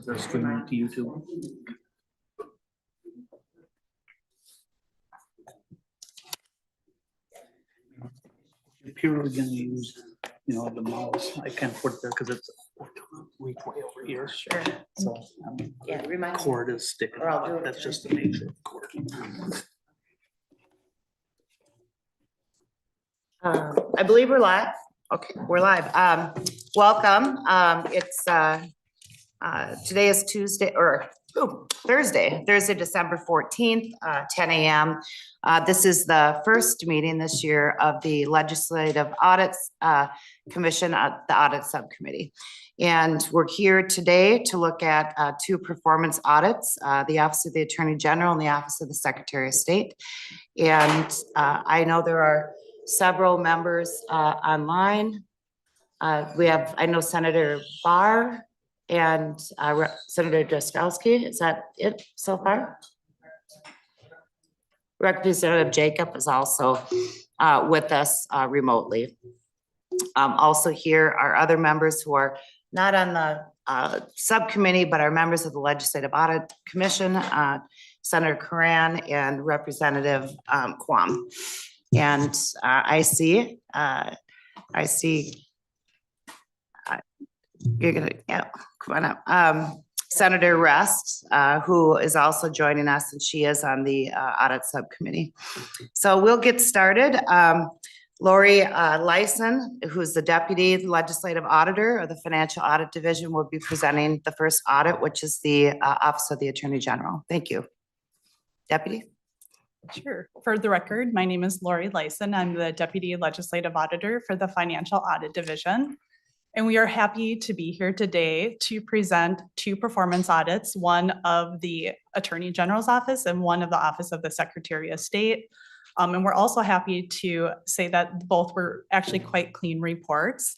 they're streaming to YouTube. If you're gonna use, the mouse, I can't put it there because it's way over here. Sure. So Yeah, remind me. cord is sticking Or I'll do out. it. That's just the nature of the cord. I believe we're live. Okay, we're live. Welcome. It's today is Tuesday or Thursday, December 14th, 10 a.m. This is the first meeting this year of the Legislative Audits Commission, the Audit Subcommittee. And we're here today to look at two performance audits, the Office of the Attorney General and the Office of the Secretary of State. And I know there are several members online. I know Senator Barr and Senator Drazkowski. Is that it so far? Representative Jacob is also with us remotely. Also here are other members who are not on the subcommittee, but are members of the Legislative Audit Commission, Senator Curran and Representative Quam. And I see you're gonna, come on up. Senator Rest, who is also joining us, and she is on the audit subcommittee. So we'll get started. Lori Lyson, who's the Deputy Legislative Auditor of the Financial Audit Division, will be presenting the first audit, which is the Office of the Attorney General. Thank you. Deputy. Sure. For the record, my name is Lori Lyson. I'm the Deputy Legislative Auditor for the Financial Audit Division. And we are happy to be here today to present two performance audits, one of the Attorney General's office and one of the Office of the Secretary of State. And we're also happy to say that both were actually quite clean reports.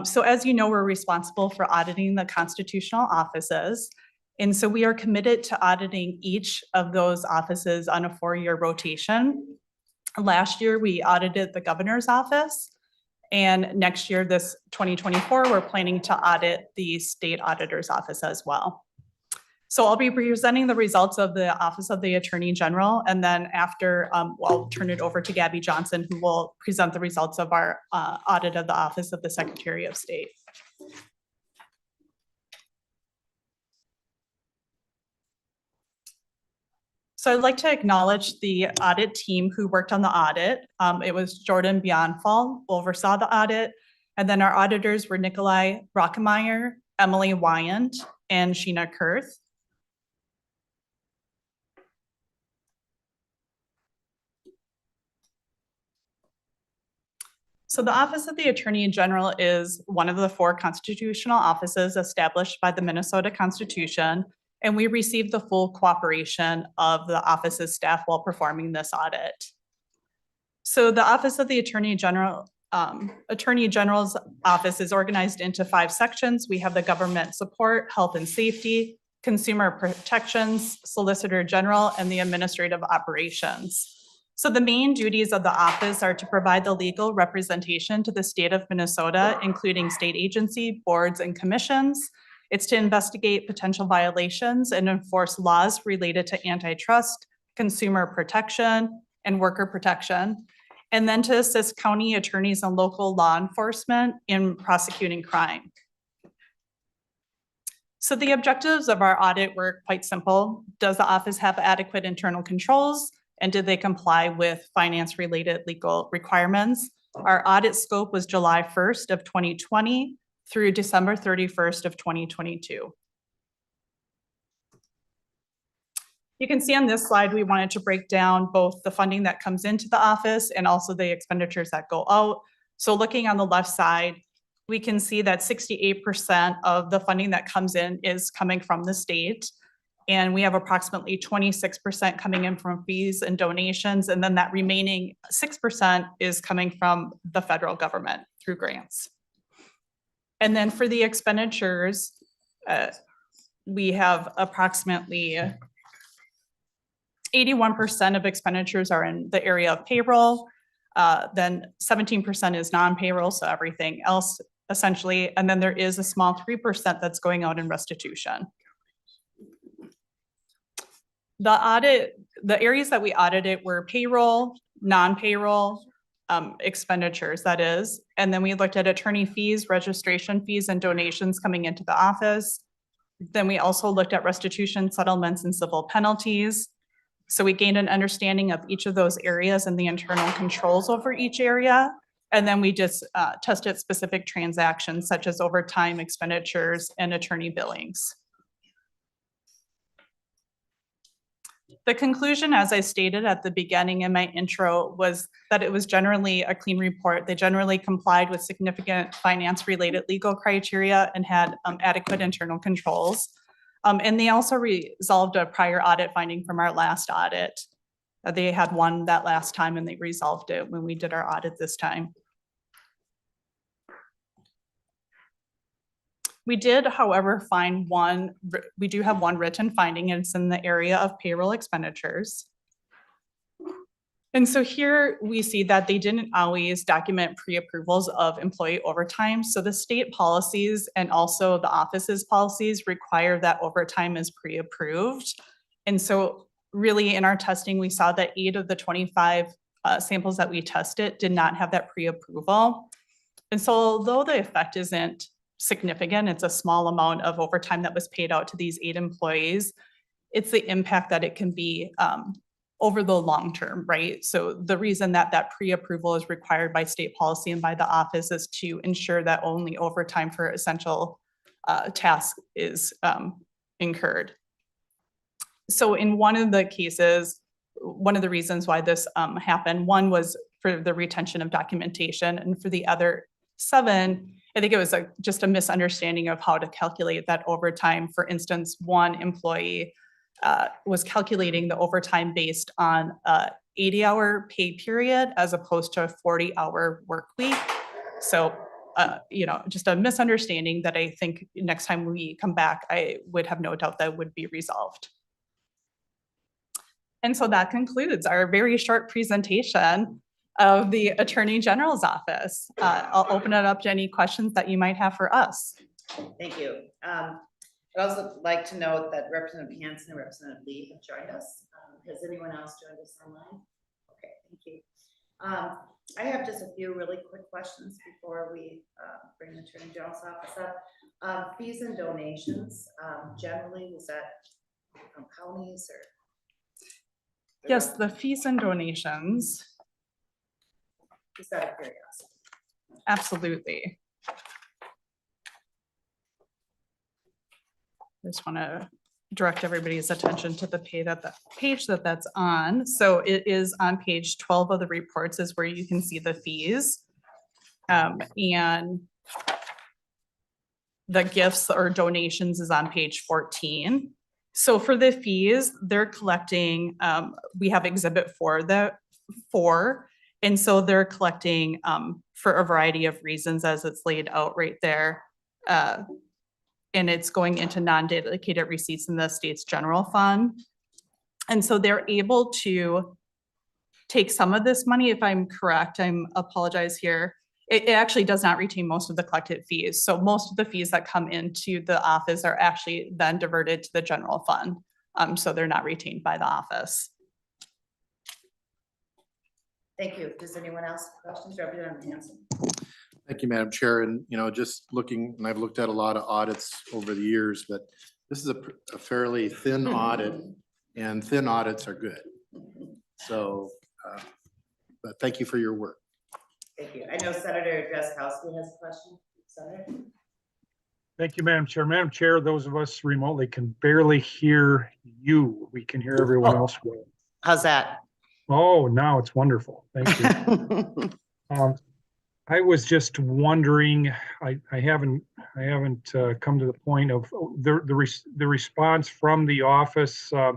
So as you know, we're responsible for auditing the constitutional offices. And so we are committed to auditing each of those offices on a 4-year rotation. Last year, we audited the governor's office. And next year, this 2024, we're planning to audit the state auditor's office as well. So I'll be presenting the results of the Office of the Attorney General. And then after, I'll turn it over to Gabby Johnson, who will present the results of our audit of the Office of the Secretary of State. So I'd like to acknowledge the audit team who worked on the audit. It was Jordan Bionfall oversaw the audit. And then our auditors were Nikolai Rockemeyer, Emily Wyant, and Sheena Kurth. So the Office of the Attorney General is one of the 4 constitutional offices established by the Minnesota Constitution. And we received the full cooperation of the office's staff while performing this audit. So the Office of the Attorney General's office is organized into 5 sections. We have the government support, health and safety, consumer protections, solicitor general, and the administrative operations. So the main duties of the office are to provide the legal representation to the state of Minnesota, including state agency, boards, and commissions. It's to investigate potential violations and enforce laws related to antitrust, consumer protection, and worker protection, and then to assist county attorneys and local law enforcement in prosecuting crime. So the objectives of our audit were quite simple. Does the office have adequate internal controls? And did they comply with finance-related legal requirements? Our audit scope was July 1st of 2020 through December 31st of 2022. You can see on this slide, we wanted to break down both the funding that comes into the office and also the expenditures that go out. So looking on the left side, we can see that 68% of the funding that comes in is coming from the state. And we have approximately 26% coming in from fees and donations. And then that remaining 6% is coming from the federal government through grants. And then for the expenditures, we have approximately 81% of expenditures are in the area of payroll. Then 17% is non-payroll, so everything else essentially. And then there is a small 3% that's going out in restitution. The areas that we audited were payroll, non-payroll, expenditures, that is. And then we looked at attorney fees, registration fees, and donations coming into the office. Then we also looked at restitution, settlements, and civil penalties. So we gained an understanding of each of those areas and the internal controls over each area. And then we just tested specific transactions such as overtime expenditures and attorney billings. The conclusion, as I stated at the beginning in my intro, was that it was generally a clean report. They generally complied with significant finance-related legal criteria and had adequate internal controls. And they also resolved a prior audit finding from our last audit. They had one that last time and they resolved it when we did our audit this time. We did, however, find we do have one written finding, and it's in the area of payroll expenditures. And so here we see that they didn't always document pre-approvals of employee overtime. So the state policies and also the office's policies require that overtime is pre-approved. And so really in our testing, we saw that 8 of the 25 samples that we tested did not have that pre-approval. And so although the effect isn't significant, it's a small amount of overtime that was paid out to these 8 employees, it's the impact that it can be over the long term, right? So the reason that that pre-approval is required by state policy and by the office is to ensure that only overtime for essential tasks is incurred. So in one of the cases, one of the reasons why this happened, one was for the retention of documentation, and for the other 7, I think it was just a misunderstanding of how to calculate that overtime. For instance, one employee was calculating the overtime based on a 80-hour pay period as opposed to a 40-hour work week. So, just a misunderstanding that I think next time we come back, I would have no doubt that would be resolved. And so that concludes our very short presentation of the Attorney General's office. I'll open it up to any questions that you might have for us. Thank you. I'd also like to note that Representative Hansen and Representative Lee have joined us. Has anyone else joined us online? Okay, thank you. I have just a few really quick questions before we bring the Attorney General's office up. Fees and donations, generally, was that from counties or? Yes, the fees and donations. Just out of curiosity. Absolutely. I just want to direct everybody's attention to the page that's on. So it is on page 12 of the reports is where you can see the fees. And the gifts or donations is on page 14. So for the fees, they're collecting, we have exhibit 4. And so they're collecting for a variety of reasons as it's laid out right there. And it's going into non-dedicated receipts in the state's general fund. And so they're able to take some of this money, if I'm correct, I apologize here. It actually does not retain most of the collected fees. So most of the fees that come into the office are actually then diverted to the general fund. So they're not retained by the office. Thank you. Does anyone else have questions? Representative Hansen. Thank you, Madam Chair. And, just looking, and I've looked at a lot of audits over the years, but this is a fairly thin audit, and thin audits are good. So, but thank you for your work. Thank you. I know Senator Drazkowski has a question. Senator. Thank you, Madam Chair. Madam Chair, those of us remotely can barely hear you. We can hear everyone else well. How's that? Oh, now it's wonderful. Thank you. I was just wondering, I haven't come to the point of the response from the office. I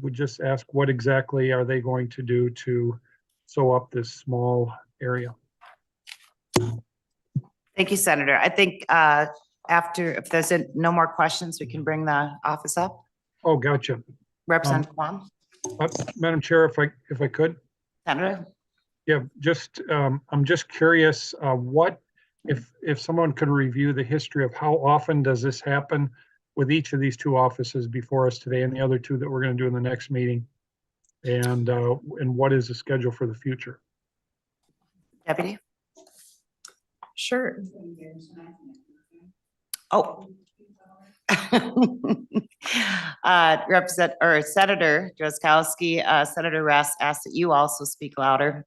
would just ask, what exactly are they going to do to sew up this small area? Thank you, Senator. I think after, if there's no more questions, we can bring the office up. Oh, gotcha. Representative Kwong. Madam Chair, if I could. Senator. Yeah, I'm just curious, what if someone could review the history of how often does this happen with each of these two offices before us today and the other two that we're going to do in the next meeting? And what is the schedule for the future? Deputy? Sure. Oh. Senator Drazkowski, Senator Rest asked that you also speak louder.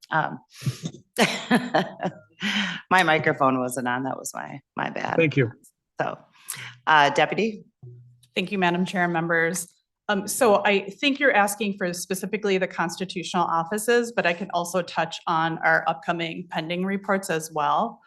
My microphone wasn't on. That was my bad. Thank you. So, Deputy? Thank you, Madam Chair and members. So I think you're asking for specifically the constitutional offices, but I can also touch on our upcoming pending reports as well.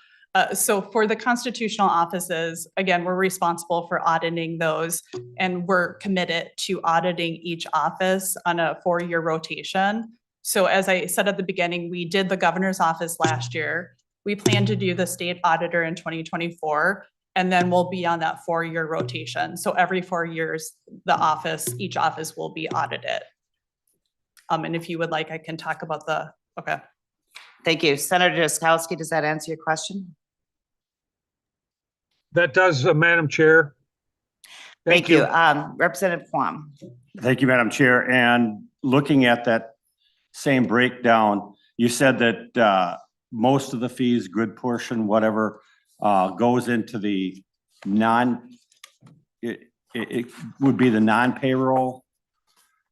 So for the constitutional offices, again, we're responsible for auditing those, and we're committed to auditing each office on a 4-year rotation. So as I said at the beginning, we did the governor's office last year. We plan to do the state auditor in 2024, and then we'll be on that 4-year rotation. So every 4 years, each office will be audited. And if you would like, I can talk about okay. Thank you. Senator Drazkowski, does that answer your question? That does, Madam Chair. Thank you. Representative Quam. Thank you, Madam Chair. And looking at that same breakdown, you said that most of the fees, good portion, whatever, goes into the it would be the non-payroll.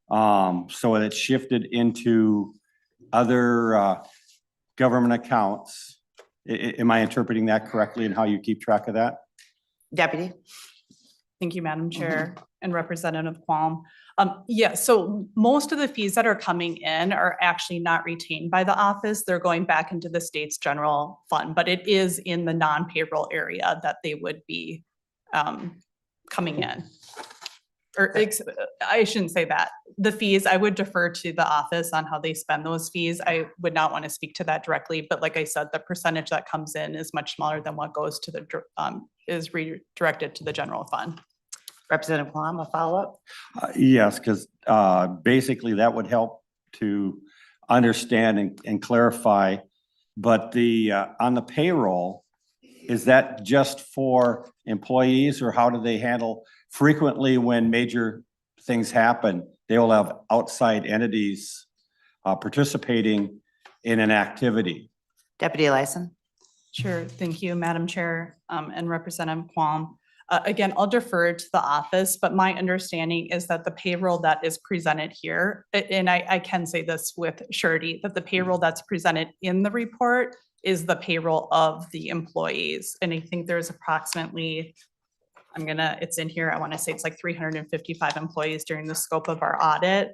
So it's shifted into other government accounts. Am I interpreting that correctly and how you keep track of that? Deputy? Thank you, Madam Chair and Representative Quam. Yeah, so most of the fees that are coming in are actually not retained by the office. They're going back into the state's general fund, but it is in the non-payroll area that they would be coming in. Or I shouldn't say that. The fees, I would defer to the office on how they spend those fees. I would not want to speak to that directly, but like I said, the percentage that comes in is much smaller than what goes to the is redirected to the general fund. Representative Quam, a follow-up? Yes, because basically that would help to understand and clarify. But on the payroll, is that just for employees, or how do they handle frequently when major things happen? They will have outside entities participating in an activity. Deputy Lyson? Sure. Thank you, Madam Chair and Representative Quam. Again, I'll defer to the office, but my understanding is that the payroll that is presented here, and I can say this with surety, that the payroll that's presented in the report is the payroll of the employees. And I think there's approximately, it's in here, I want to say it's like 355 employees during the scope of our audit.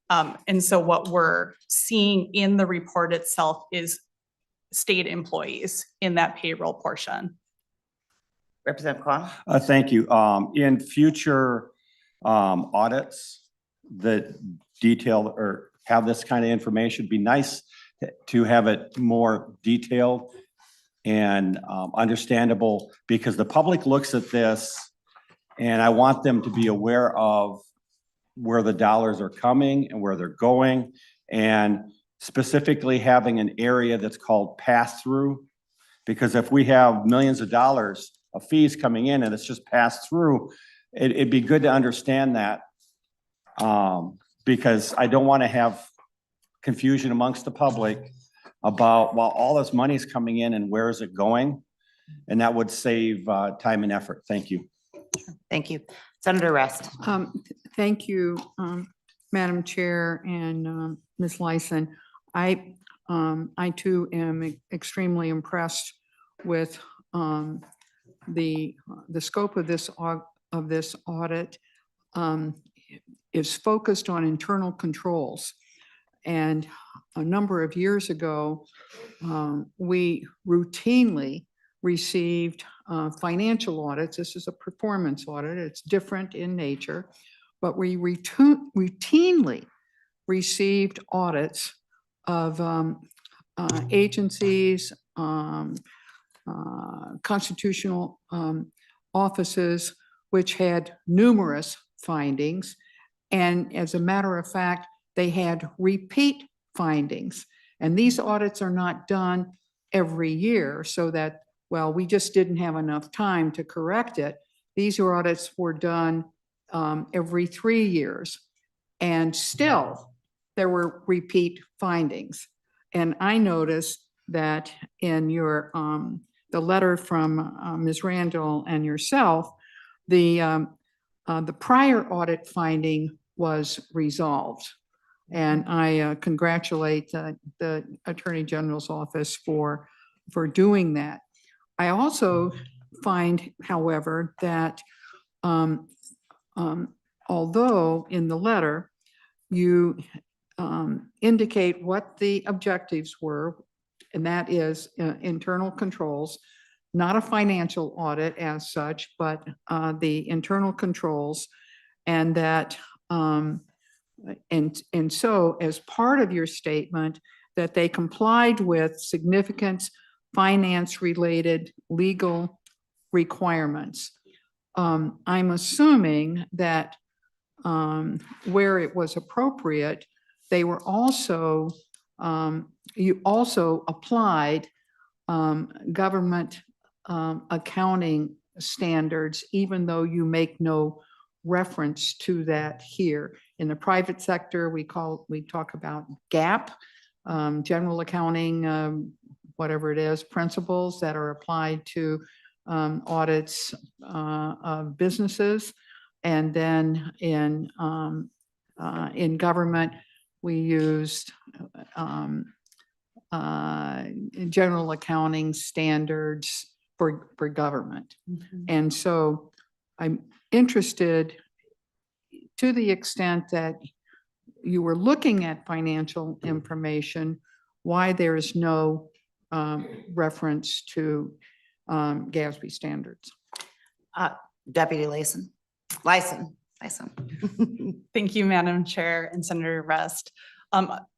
And so what we're seeing in the report itself is state employees in that payroll portion. Representative Quam? Thank you. In future audits that detail or have this kind of information, it'd be nice to have it more detailed and understandable, because the public looks at this and I want them to be aware of where the dollars are coming and where they're going, and specifically having an area that's called pass-through, because if we have millions of dollars of fees coming in and it's just passed through, it'd be good to understand that, because I don't want to have confusion amongst the public about, well, all this money is coming in and where is it going? And that would save time and effort. Thank you. Thank you. Senator Rest. Thank you, Madam Chair and Ms. Lyson. I too am extremely impressed with the scope of this audit is focused on internal controls. And a number of years ago, we routinely received financial audits. This is a performance audit. It's different in nature, but we routinely received audits of agencies, constitutional offices, which had numerous findings. And as a matter of fact, they had repeat findings. And these audits are not done every year, so that, well, we just didn't have enough time to correct it. these audits were done every 3 years. And still, there were repeat findings. And I noticed that in your, the letter from Ms. Randall and yourself, the prior audit finding was resolved. And I congratulate the Attorney General's office for doing that. I also find, however, that although in the letter you indicate what the objectives were, and that is internal controls, not a financial audit as such, but the internal controls, and that and so as part of your statement that they complied with significant finance-related legal requirements. I'm assuming that where it was appropriate, they were also, you also applied government accounting standards, even though you make no reference to that here. In the private sector, we talk about GAAP, general accounting, whatever it is, principles that are applied to audits of businesses. And then in government, we used general accounting standards for government. And so I'm interested, to the extent that you were looking at financial information, why there is no reference to GASB standards. Deputy Lyson. Thank you, Madam Chair and Senator Rest.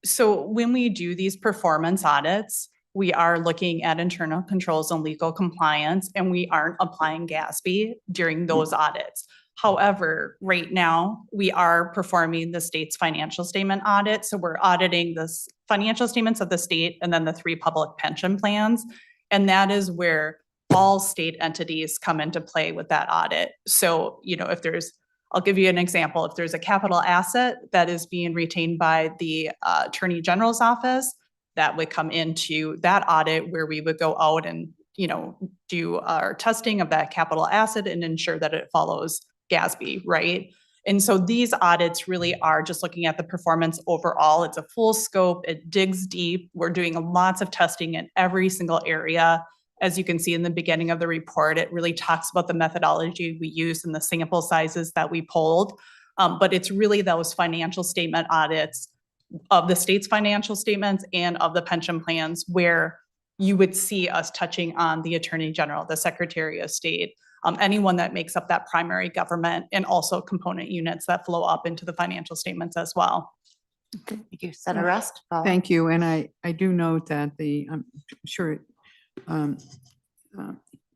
So when we do these performance audits, we are looking at internal controls and legal compliance, and we aren't applying GASB during those audits. However, right now, we are performing the state's financial statement audit. So we're auditing the financial statements of the state and then the 3 public pension plans. And that is where all state entities come into play with that audit. So, you know, if there's, I'll give you an example. If there's a capital asset that is being retained by the Attorney General's office, that would come into that audit where we would go out and, you know, do our testing of that capital asset and ensure that it follows GASB, right? And so these audits really are just looking at the performance overall. It's a full scope. It digs deep. We're doing lots of testing in every single area. As you can see in the beginning of the report, it really talks about the methodology we used and the sample sizes that we pulled. But it's really those financial statement audits of the state's financial statements and of the pension plans where you would see us touching on the Attorney General, the Secretary of State, anyone that makes up that primary government, and also component units that flow up into the financial statements as well. Thank you. Senator Rest. Thank you. And I do note that I'm sure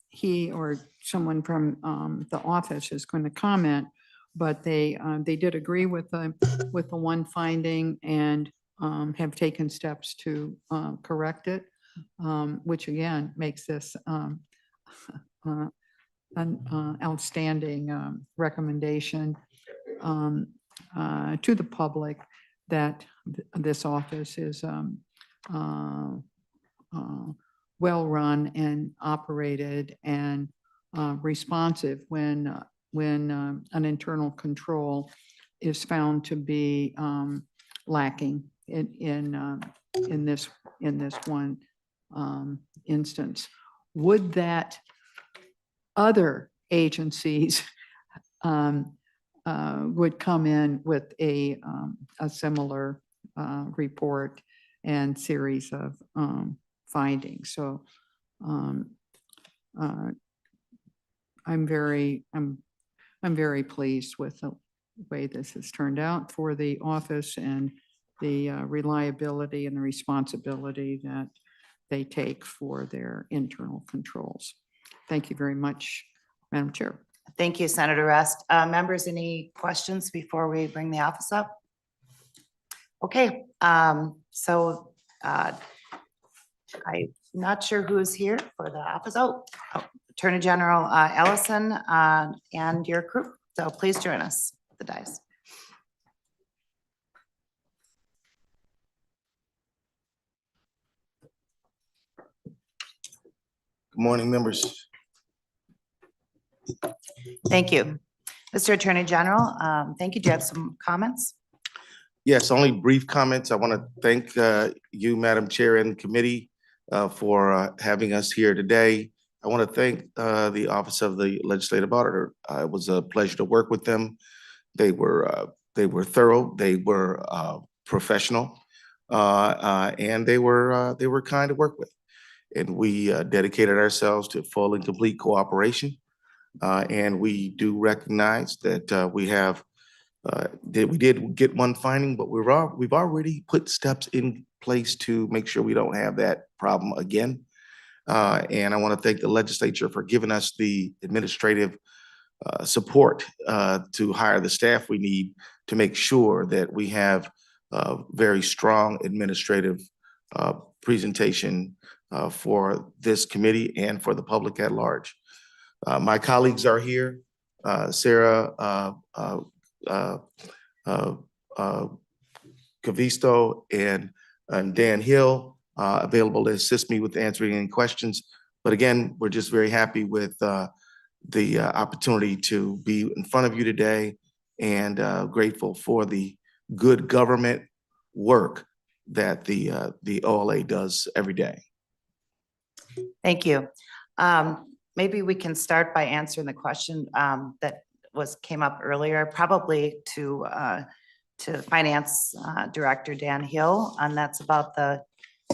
he or someone from the office is going to comment, but they did agree with the one finding and have taken steps to correct it, which again makes this an outstanding recommendation to the public that this office is well-run and operated and responsive when an internal control is found to be lacking in this one instance. Would that other agencies would come in with a similar report and series of findings? So I'm very pleased with the way this has turned out for the office and the reliability and the responsibility that they take for their internal controls. Thank you very much, Madam Chair. Thank you, Senator Rest. Members, any questions before we bring the office up? Okay, so I'm not sure who's here for the office. Oh, Attorney General Ellison and your crew. So please join us at the dais. Good morning, members. Thank you. Mr. Attorney General, thank you. Do you have some comments? Yes, only brief comments. I want to thank you, Madam Chair, and the committee for having us here today. I want to thank the Office of the Legislative Auditor. It was a pleasure to work with them. They were thorough, they were professional, and they were kind to work with. And we dedicated ourselves to full and complete cooperation. And we do recognize that we did get one finding, but we've already put steps in place to make sure we don't have that problem again. And I want to thank the legislature for giving us the administrative support to hire the staff we need to make sure that we have a very strong administrative presentation for this committee and for the public at large. My colleagues are here, Sarah Cavisto and Dan Hill, available to assist me with answering any questions. But again, we're just very happy with the opportunity to be in front of you today, and grateful for the good government work that the OLA does every day. Thank you. Maybe we can start by answering the question that came up earlier, probably to Finance Director Dan Hill, and that's about the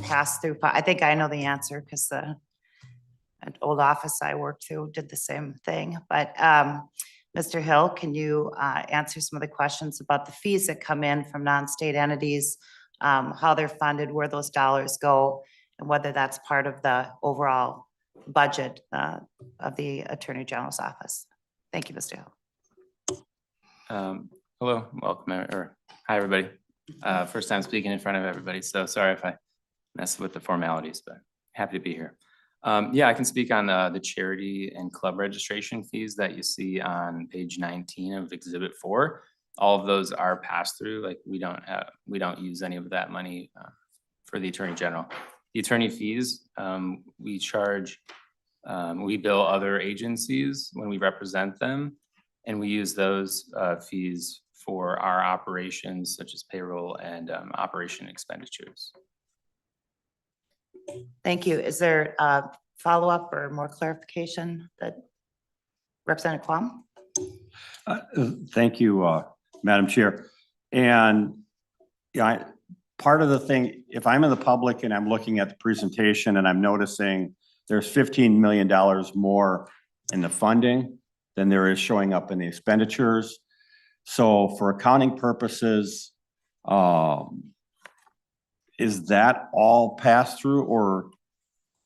pass-through. I think I know the answer because the old office I worked through did the same thing. But Mr. Hill, can you answer some of the questions about the fees that come in from non-state entities, how they're funded, where those dollars go, and whether that's part of the overall budget of the Attorney General's office? Thank you, Mr. Hill. Hello, welcome, or hi, everybody. First time speaking in front of everybody, so sorry if I messed with the formalities, but happy to be here. Yeah, I can speak on the charity and club registration fees that you see on page 19 of Exhibit 4. All of those are passed through. Like we don't use any of that money for the Attorney General. The attorney fees, we charge, we bill other agencies when we represent them, and we use those fees for our operations such as payroll and operation expenditures. Thank you. Is there a follow-up or more clarification that Representative Quam? Thank you, Madam Chair. And yeah, part of the thing, if I'm in the public and I'm looking at the presentation and I'm noticing there's $15 million more in the funding than there is showing up in the expenditures. So for accounting purposes, is that all passed through, or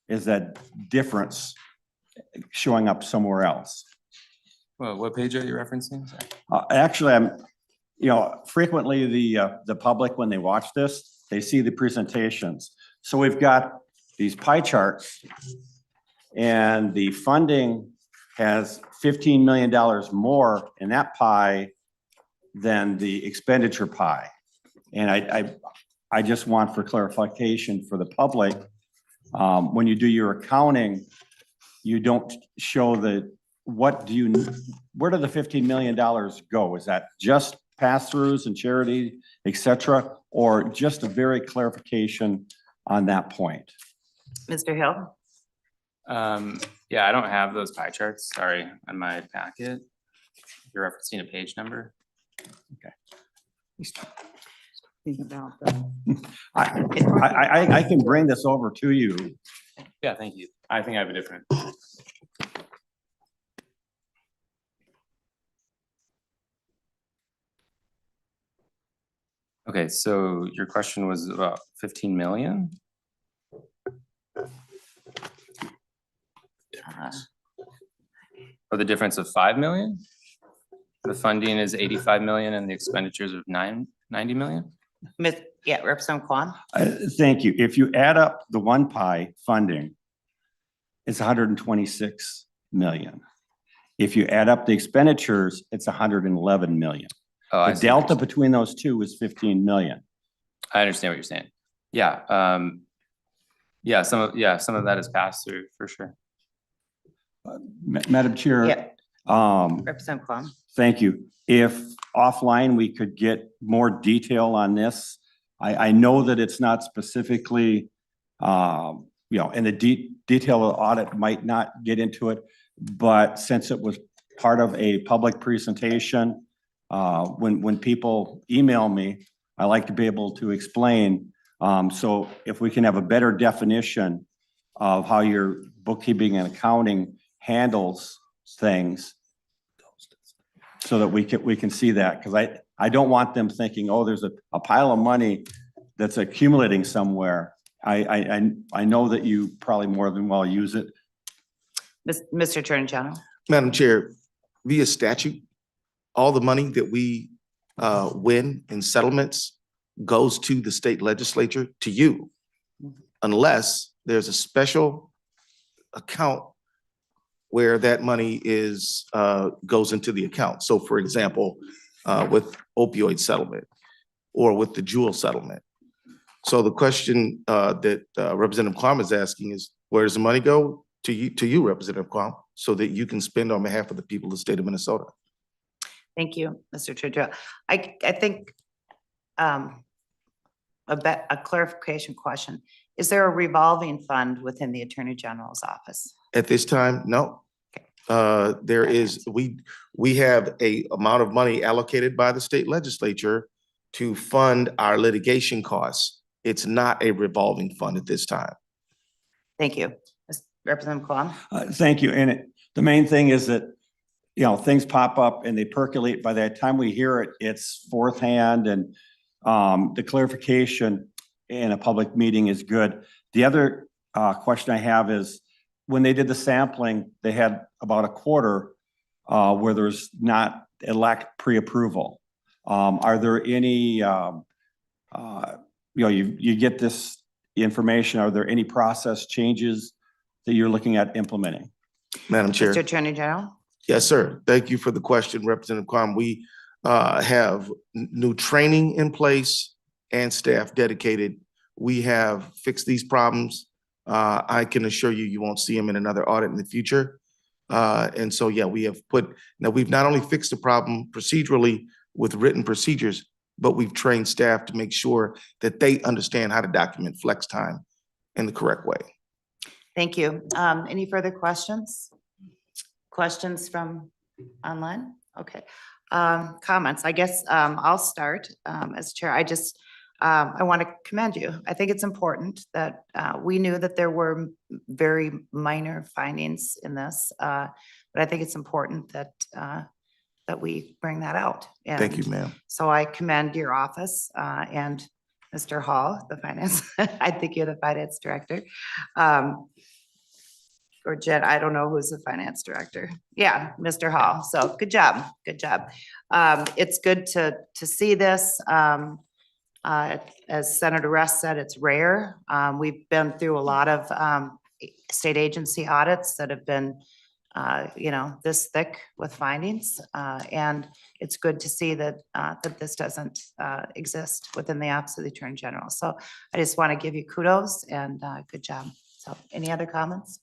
is that difference showing up somewhere else? Well, what page are you referencing? Actually, frequently the public, when they watch this, they see the presentations. So we've got these pie charts, and the funding has $15 million more in that pie than the expenditure pie. And I just want for clarification for the public, when you do your accounting, you don't show where do the $15 million go? Is that just pass-throughs and charity, et cetera, or just a very clarification on that point? Mr. Hill? Yeah, I don't have those pie charts, sorry, on my packet. You're referencing a page number? Okay. Think about that. I can bring this over to you. Yeah, thank you. I think I have a different. Okay, so your question was about 15 million? Or the difference of 5 million? The funding is 85 million and the expenditures of 90 million? Yeah, Representative Quan? Thank you. If you add up the one pie funding, it's 126 million. If you add up the expenditures, it's 111 million. Oh, I The see what you're delta saying. between those two is 15 million. I understand what you're saying. Yeah, some of that is passed through for sure. Madam Chair. Yeah, Um, Representative Quam. thank you. If offline, we could get more detail on this. I know that it's not specifically, and the detail of the audit might not get into it, but since it was part of a public presentation, when people email me, I like to be able to explain. So if we can have a better definition of how your bookkeeping and accounting handles things, so that we can see that, because I don't want them thinking, oh, there's a pile of money that's accumulating somewhere. I know that you probably more than well use it. Mr. Attorney General. Madam Chair, via statute, all the money that we win in settlements goes to the state legislature, to you, unless there's a special account where that money is goes into the account. So for example, with opioid settlement or with the Jewel settlement. So the question that Representative Quam is asking is, where does the money go? To you, Representative Quam, so that you can spend on behalf of the people of the state of Minnesota. Thank you, Mr. Attorney. I think a clarification question. Is there a revolving fund within the Attorney General's office? At this time, no. There is, we have a amount of money allocated by the state legislature to fund our litigation costs. It's not a revolving fund at this time. Thank you. Representative Quam. Thank you. And the main thing is that, things pop up and they percolate. By the time we hear it, it's fourth hand, and the clarification in a public meeting is good. The other question I have is, when they did the sampling, they had about a quarter where there's not a lack pre-approval. Are there any, you get this information, are there any process changes that you're looking at implementing? Madam Chair. Mr. Attorney General. Yes, sir. Thank you for the question, Representative Quam. We have new training in place and staff dedicated. We have fixed these problems. I can assure you, you won't see them in another audit in the future. And so, yeah, we have we've not only fixed the problem procedurally with written procedures, but we've trained staff to make sure that they understand how to document flex time in the correct way. Thank you. Any further questions? Questions from online? Okay. Comments. I guess I'll start as chair. I want to commend you. I think it's important that we knew that there were very minor findings in this, but I think it's important that that we bring that out. Thank you, ma'am. So I commend your office and Mr. Hall, the finance. I think you're the finance director. Or Jen, I don't know who's the finance director. Yeah, Mr. Hall. So good job. Good job. It's good to see this. As Senator Russ said, it's rare. We've been through a lot of state agency audits that have been, this thick with findings. And it's good to see that that this doesn't exist within the Office of the Attorney General. So I just want to give you kudos and good job. So any other comments?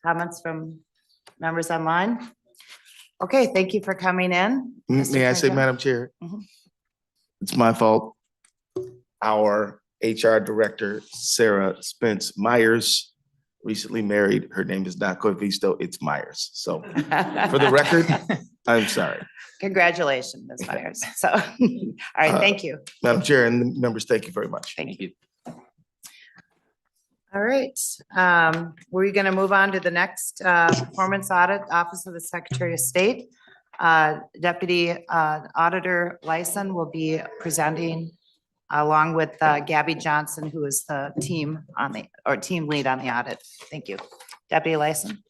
Comments from members online? Okay, thank you for coming in. May I say, Madam Chair? Mhm. It's my fault. Our HR director, Sarah Spence Myers, recently married. Her name is not Covisto, it's Myers. So for the record, I'm sorry. Congratulations, Ms. Myers. So, all right, thank you. Madam Chair and members, thank you very much. Thank you. All right, we're going to move on to the next performance audit, Office of the Secretary of State. Deputy Auditor Lyson will be presenting along with Gabby Johnson, who is the team lead on the audit. Thank you. Deputy Lyson.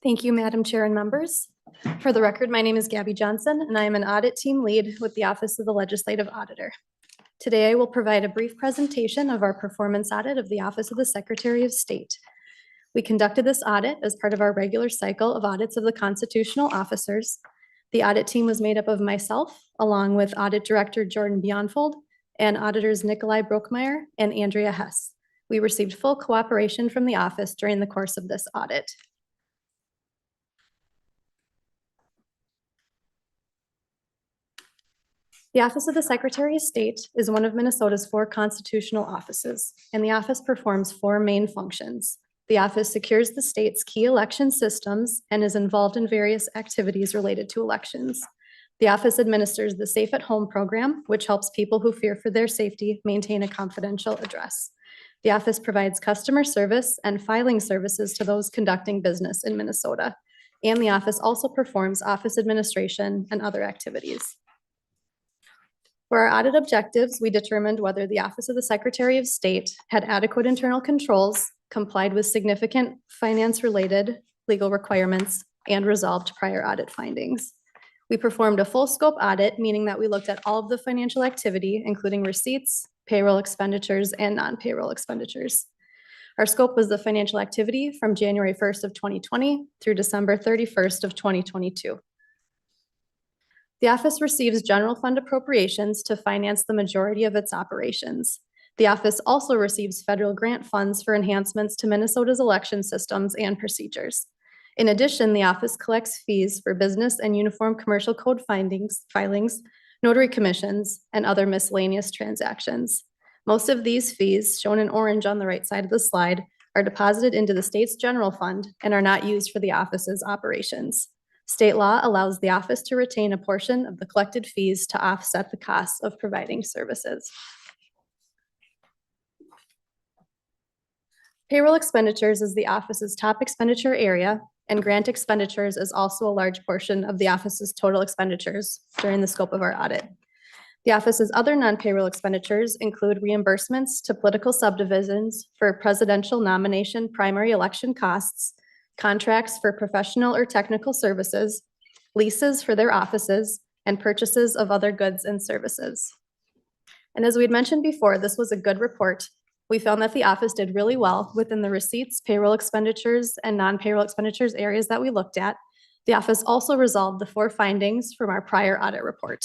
Thank you, Madam Chair and members. For the record, my name is Gabby Johnson, and I am an audit team lead with the Office of the Legislative Auditor. Today, I will provide a brief presentation of our performance audit of the Office of the Secretary of State. We conducted this audit as part of our regular cycle of audits of the constitutional officers. The audit team was made up of myself, along with Audit Director Jordan Bionfold and auditors Nikolai Brookmeyer and Andrea Hess. We received full cooperation from the office during the course of this audit. The Office of the Secretary of State is one of Minnesota's 4 constitutional offices, and the office performs 4 main functions. The office secures the state's key election systems and is involved in various activities related to elections. The office administers the Safe at Home program, which helps people who fear for their safety maintain a confidential address. The office provides customer service and filing services to those conducting business in Minnesota. And the office also performs office administration and other activities. For our audit objectives, we determined whether the Office of the Secretary of State had adequate internal controls, complied with significant finance-related legal requirements, and resolved prior audit findings. We performed a full scope audit, meaning that we looked at all of the financial activity, including receipts, payroll expenditures, and non-payroll expenditures. Our scope was the financial activity from January 1st of 2020 through December 31st of 2022. The office receives general fund appropriations to finance the majority of its operations. The office also receives federal grant funds for enhancements to Minnesota's election systems and procedures. In addition, the office collects fees for business and uniform commercial code filings, notary commissions, and other miscellaneous transactions. Most of these fees, shown in orange on the right side of the slide, are deposited into the state's general fund and are not used for the office's operations. State law allows the office to retain a portion of the collected fees to offset the costs of providing services. Payroll expenditures is the office's top expenditure area, and grant expenditures is also a large portion of the office's total expenditures during the scope of our audit. The office's other non-payroll expenditures include reimbursements to political subdivisions for presidential nomination primary election costs, contracts for professional or technical services, leases for their offices, and purchases of other goods and services. And as we had mentioned before, this was a good report. We found that the office did really well within the receipts, payroll expenditures, and non-payroll expenditures areas that we looked at. The office also resolved the 4 findings from our prior audit report.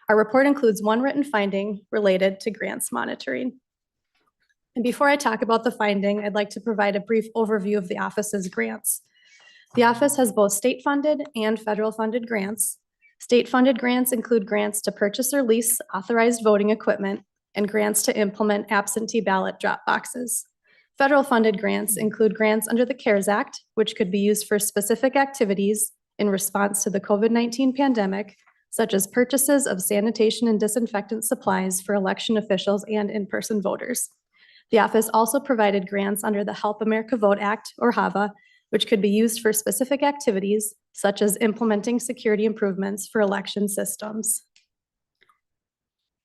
Our report includes 1 written finding related to grants monitoring. And before I talk about the finding, I'd like to provide a brief overview of the office's grants. The office has both state-funded and federal-funded grants. State-funded grants include grants to purchase or lease authorized voting equipment and grants to implement absentee ballot drop boxes. Federal-funded grants include grants under the CARES Act, which could be used for specific activities in response to the COVID-19 pandemic, such as purchases of sanitation and disinfectant supplies for election officials and in-person voters. The office also provided grants under the Help America Vote Act, or HAVA, which could be used for specific activities such as implementing security improvements for election systems.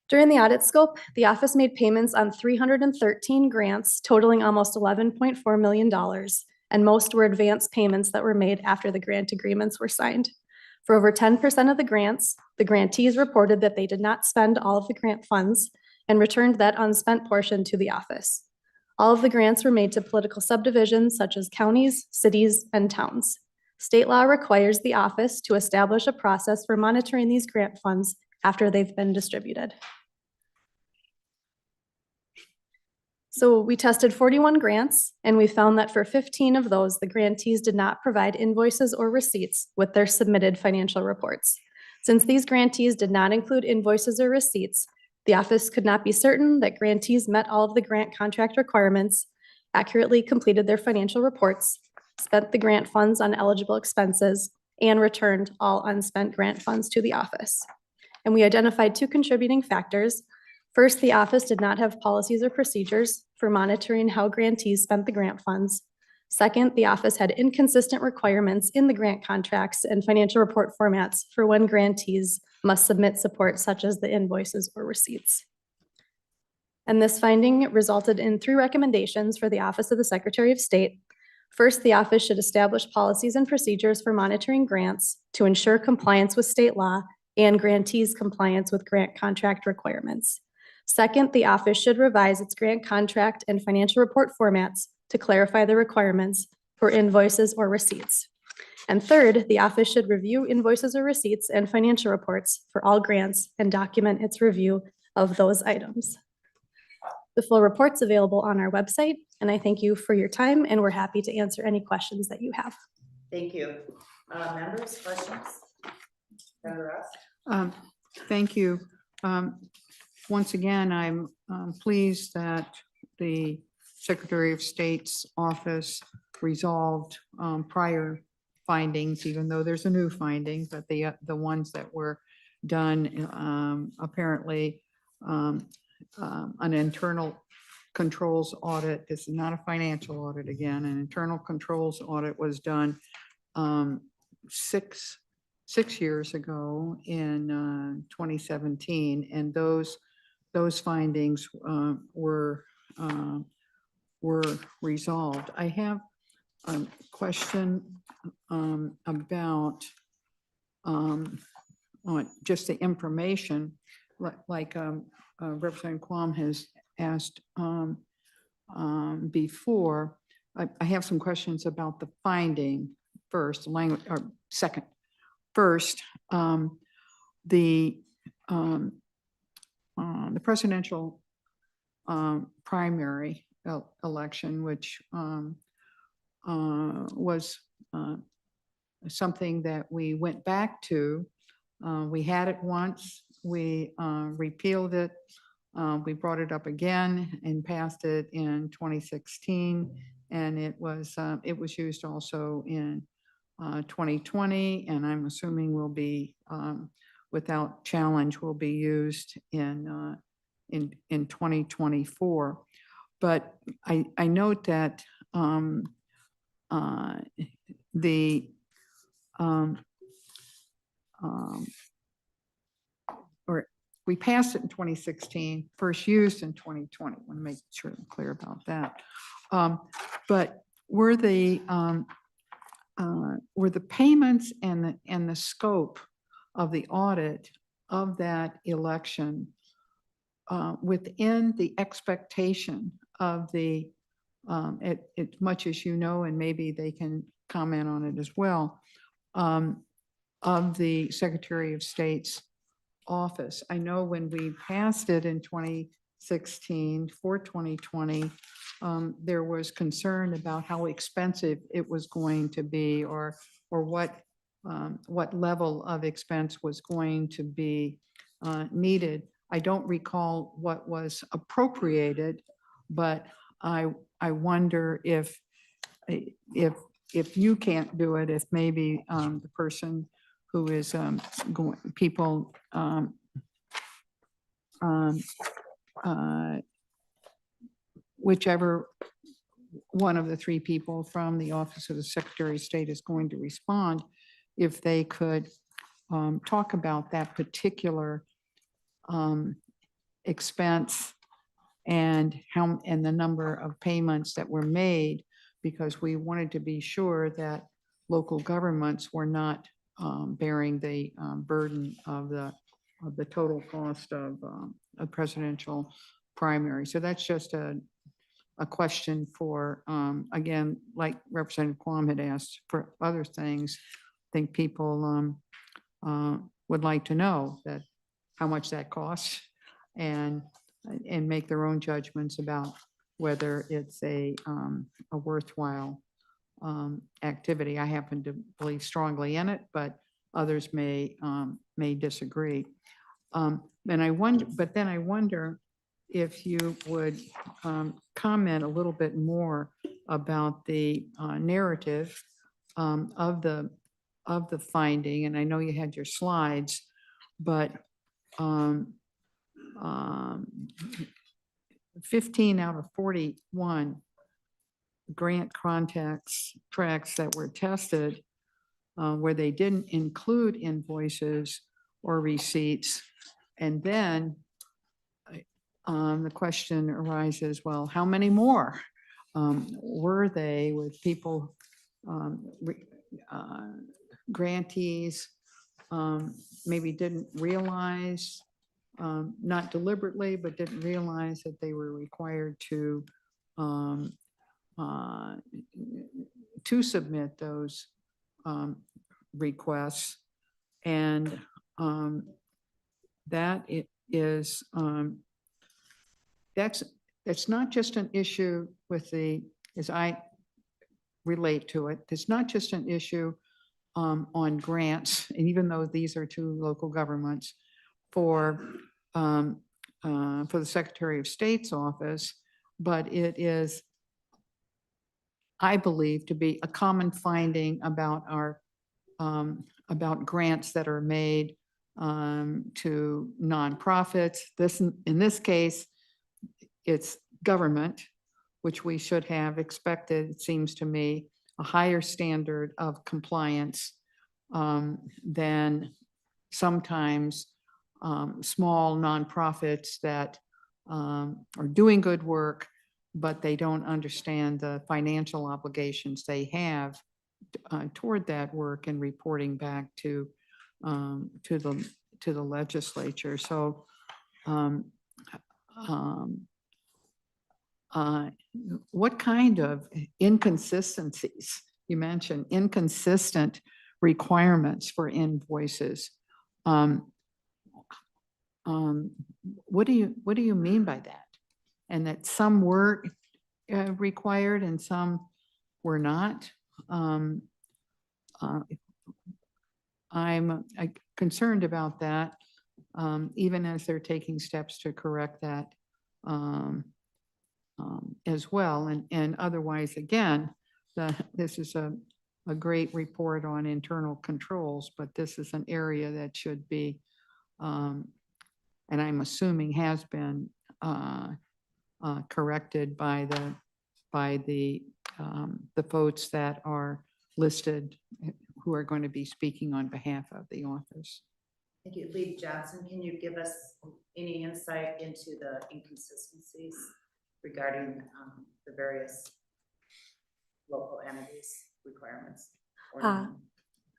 During the audit scope, the office made payments on 313 grants totaling almost $11.4 million, and most were advance payments that were made after the grant agreements were signed. For over 10% of the grants, the grantees reported that they did not spend all of the grant funds and returned that unspent portion to the office. All of the grants were made to political subdivisions such as counties, cities, and towns. State law requires the office to establish a process for monitoring these grant funds after they've been distributed. So we tested 41 grants, and we found that for 15 of those, the grantees did not provide invoices or receipts with their submitted financial reports. Since these grantees did not include invoices or receipts, the office could not be certain that grantees met all of the grant contract requirements, accurately completed their financial reports, spent the grant funds on eligible expenses, and returned all unspent grant funds to the office. And we identified 2 contributing factors. First, the office did not have policies or procedures for monitoring how grantees spent the grant funds. Second, the office had inconsistent requirements in the grant contracts and financial report formats for when grantees must submit support such as the invoices or receipts. And this finding resulted in 3 recommendations for the Office of the Secretary of State. First, the office should establish policies and procedures for monitoring grants to ensure compliance with state law and grantees' compliance with grant contract requirements. Second, the office should revise its grant contract and financial report formats to clarify the requirements for invoices or receipts. And third, the office should review invoices or receipts and financial reports for all grants and document its review of those items. The full report's available on our website, and I thank you for your time, and we're happy to answer any questions that you have. Thank you. Members, questions? Member Ross? Thank you. Once again, I'm pleased that the Secretary of State's office resolved prior findings, even though there's a new finding, but the ones that were done apparently an internal controls audit. This is not a financial audit again. An internal controls audit was done six years ago in 2017, and those findings were resolved. I have a question about just the information, like Representative Quam has asked before. I have some questions about the finding first, language, or second. First, the presidential primary election, which was something that we went back to. We had it once, we repealed it, we brought it up again and passed it in 2016, and it was used also in 2020, and I'm assuming will be without challenge will be used in 2024. But I note that we passed it in 2016, first used in 2020. I want to make sure I'm clear about that. But were the payments and the scope of the audit of that election within the expectation of the, as much as you know, and maybe they can comment on it as well, of the Secretary of State's office? I know when we passed it in 2016 for 2020, there was concern about how expensive it was going to be, or what level of expense was going to be needed. I don't recall what was appropriated, but I wonder if you can't do it, if maybe the person who is going, people whichever one of the three people from the Office of the Secretary of State is going to respond, if they could talk about that particular expense and the number of payments that were made, because we wanted to be sure that local governments were not bearing the burden of the total cost of a presidential primary. So that's just a question for, again, like Representative Quam had asked for other things. I think people would like to know that how much that costs, and make their own judgments about whether it's a worthwhile activity. I happen to believe strongly in it, but others may disagree. And I wonder if you would comment a little bit more about the narrative of the finding. And I know you had your slides, but 15 out of 41 grant tracks that were tested where they didn't include invoices or receipts. And then the question arises, well, how many more were they with people, grantees, maybe didn't realize, not deliberately, but didn't realize that they were required to submit those requests. And that it is, that's not just an issue with the, as I relate to it, it's not just an issue on grants, and even though these are two local governments, for the Secretary of State's office, but it is, I believe, to be a common finding about our, about grants that are made to nonprofits. In this case, it's government, which we should have expected, it seems to me, a higher standard of compliance than sometimes small nonprofits that are doing good work, but they don't understand the financial obligations they have toward that work and reporting back to the legislature. So what kind of inconsistencies? You mentioned inconsistent requirements for invoices. What do you mean by that? And that some were required and some were not? I'm concerned about that, even as they're taking steps to correct that as well. And otherwise, again, this is a great report on internal controls, but this is an area that should be, and I'm assuming has been corrected by the folks that are listed who are going to be speaking on behalf of the office. Thank you. Lee Johnson, can you give us any insight into the inconsistencies regarding the various local entities requirements?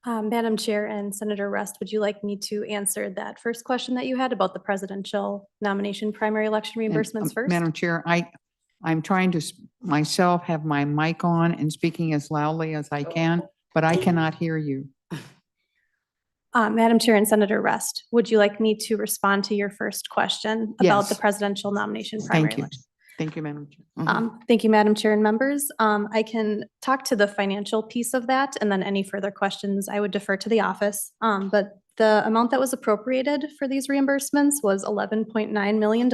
Madam Chair and Senator Rust, would you like me to answer that first question that you had about the presidential nomination primary election And, reimbursements first? Madam Chair, I'm trying to myself have my mic on and speaking as loudly as I can, but I cannot hear you. Madam Chair and Senator Rust, would you like me to respond to your first question about the Yes. presidential nomination primary Thank you. election? Thank you, Madam Chair. Thank you, Madam Chair and members. I can talk to the financial piece of that, and then any further questions I would defer to the office. But the amount that was appropriated for these reimbursements was $11.9 million.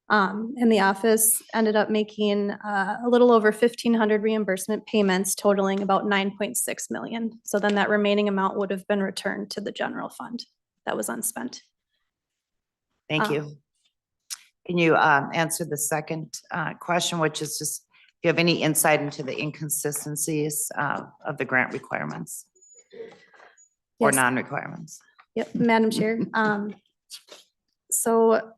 And the office ended up making a little over 1,500 reimbursement payments totaling about 9.6 million. So then that remaining amount would have been returned to the general fund that was unspent. Thank you. Can you answer the second question, which is just, do you have any insight into the inconsistencies of the grant requirements or Yes. non-requirements? Yep, Madam Chair. So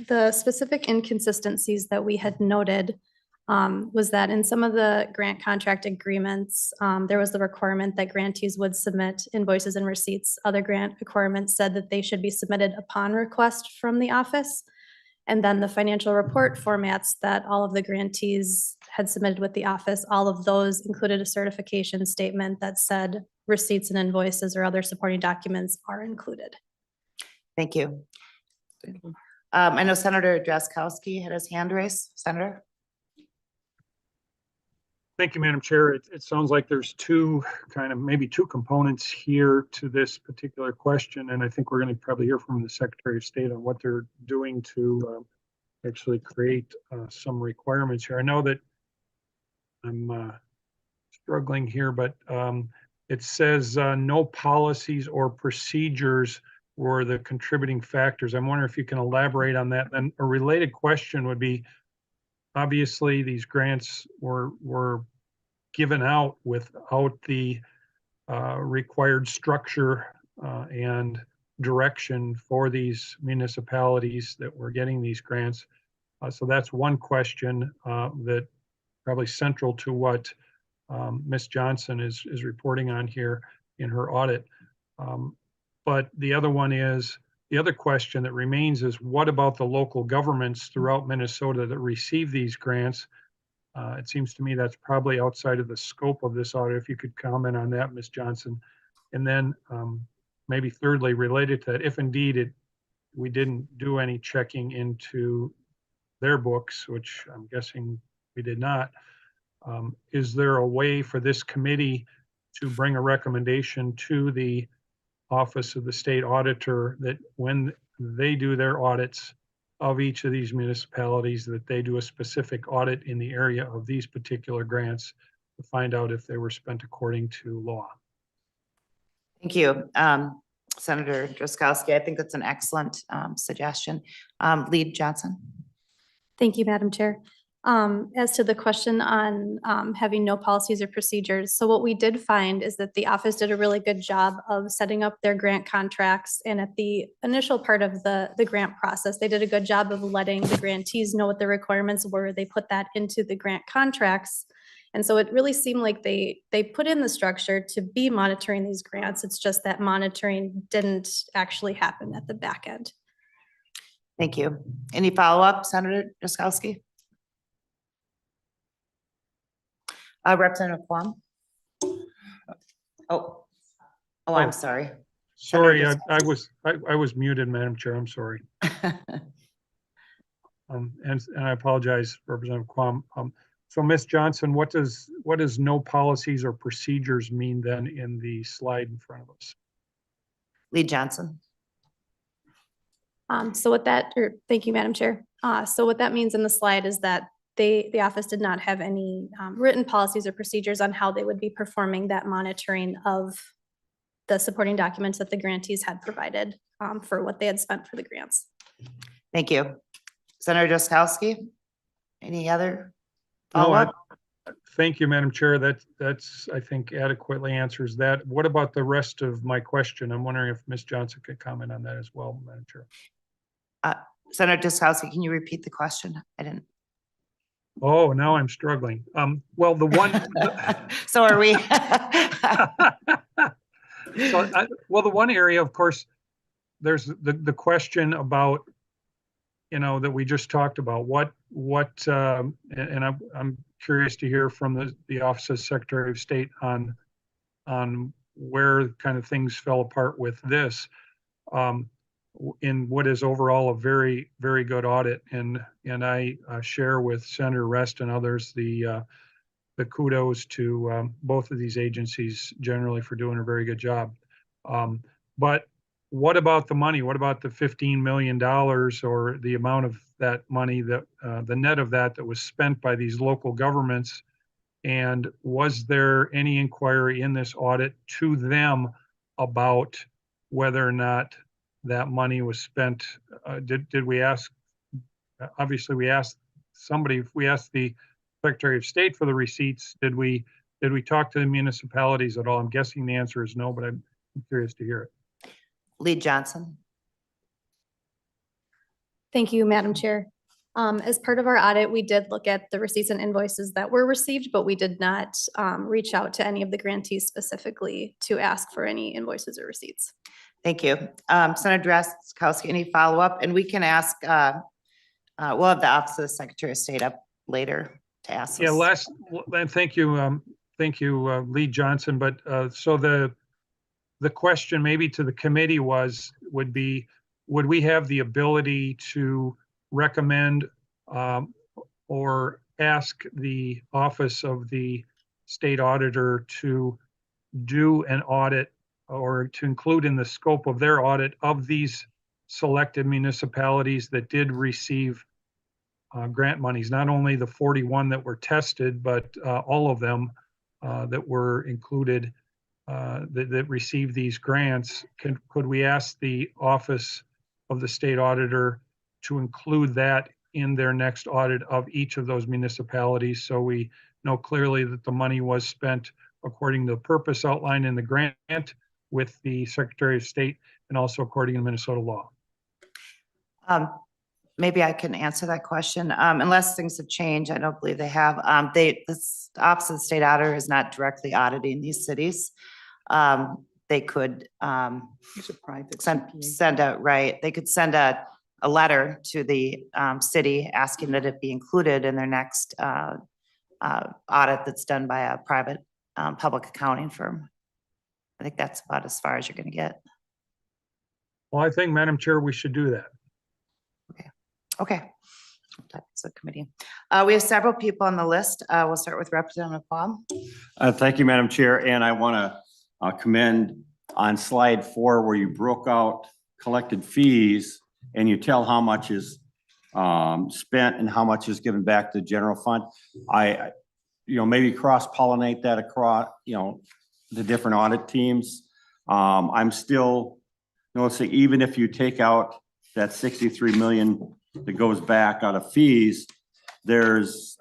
the specific inconsistencies that we had noted was that in some of the grant contract agreements, there was the requirement that grantees would submit invoices and receipts. Other grant requirements said that they should be submitted upon request from the office. And then the financial report formats that all of the grantees had submitted with the office, all of those included a certification statement that said receipts and invoices or other supporting documents are included. Thank you. I know Senator Drazkowski had his hand raised. Senator? Thank you, Madam Chair. It sounds like there's maybe two components here to this particular question. And I think we're going to probably hear from the Secretary of State on what they're doing to actually create some requirements here. I know that I'm struggling here, but it says no policies or procedures were the contributing factors. I'm wondering if you can elaborate on that. And a related question would be, obviously, these grants were given out without the required structure and direction for these municipalities that were getting these grants. So that's one question that probably central to what Ms. Johnson is reporting on here in her audit. But the other one is, the other question that remains is, what about the local governments throughout Minnesota that receive these grants? It seems to me that's probably outside of the scope of this audit. If you could comment on that, Ms. Johnson. And then maybe thirdly, related to that, if indeed we didn't do any checking into their books, which I'm guessing we did not, is there a way for this committee to bring a recommendation to the Office of the State Auditor that when they do their audits of each of these municipalities, that they do a specific audit in the area of these particular grants to find out if they were spent according to law? Thank you. Senator Drazkowski, I think that's an excellent suggestion. Lead Johnson. Thank you, Madam Chair. As to the question on having no policies or procedures, so what we did find is that the office did a really good job of setting up their grant contracts, and at the initial part of the grant process, they did a good job of letting the grantees know what the requirements were. They put that into the grant contracts, and so it really seemed like they put in the structure to be monitoring these grants. It's just that monitoring didn't actually happen at the back end. Thank you. Any follow-up, Senator Drazkowski? Representative Quam. I'm sorry. Sorry, Senator I was muted, Madam Chair. I'm sorry. And I apologize, Representative Quam. So Ms. Johnson, what does no policies or procedures mean then in the slide in front of us? Lead Johnson. Thank you, Madam Chair. So what that means in the slide is that the office did not have any written policies or procedures on how they would be performing that monitoring of the supporting documents that the grantees had provided for what they had spent for the grants. Thank you. Senator Drazkowski, any other No, follow-up? thank you, Madam Chair. That's, I think, adequately answers that. What about the rest of my question? I'm wondering if Ms. Johnson could comment on that as well, Madam Chair. Senator Drazkowski, can you repeat the question? I didn't. Oh, now I'm struggling. Well, the one. So are we. Well, the one area, of course, there's the question about, that we just talked about. And I'm curious to hear from the Office of Secretary of State on where kind of things fell apart with this. In what is overall a very, very good audit, and I share with Senator Rest and others the kudos to both of these agencies generally for doing a very good job. But what about the money? What about the $15 million or the amount of that money that the net of that was spent by these local governments? And was there any inquiry in this audit to them about whether or not that money was spent? Did we ask, obviously we asked somebody, if we asked the Secretary of State for the receipts, did we talk to the municipalities at all? I'm guessing the answer is no, but I'm curious to hear it. Lead Johnson. Thank you, Madam Chair. As part of our audit, we did look at the receipts and invoices that were received, but we did not reach out to any of the grantees specifically to ask for any invoices or receipts. Thank you. Senator Drazkowski, any follow-up? And we can ask, we'll have the Office of the Secretary of State up later to ask. Yeah, thank you, Lead Johnson. But so the question maybe to the committee would be, would we have the ability to recommend or ask the Office of the State Auditor to do an audit or to include in the scope of their audit of these selected municipalities that did receive grant monies, not only the 41 that were tested, but all of them that were included that received these grants? Could we ask the Office of the State Auditor to include that in their next audit of each of those municipalities, so we know clearly that the money was spent according to the purpose outlined in the grant with the Secretary of State and also according to Minnesota law? maybe I can answer that question. Unless things have changed, I don't believe they have. This Office of the State Auditor is not directly auditing these cities. They could, It's a private send, CPA. send a, right, they could send a letter to the, city asking that it be included in their next, audit that's done by a private, public accounting firm. I think that's about as far as you're gonna get. Well, I think, Madam Chair, we should do that. Okay. Subcommittee. We have several people on the list. We'll start with Representative Baum. Thank you, Madam Chair, and I want to commend on slide 4 where you broke out collected fees and you tell how much is spent and how much is given back to the general fund. Maybe cross-pollinate that across, the different audit teams. I'm still noticing, even if you take out that 63 million that goes back out of fees, there's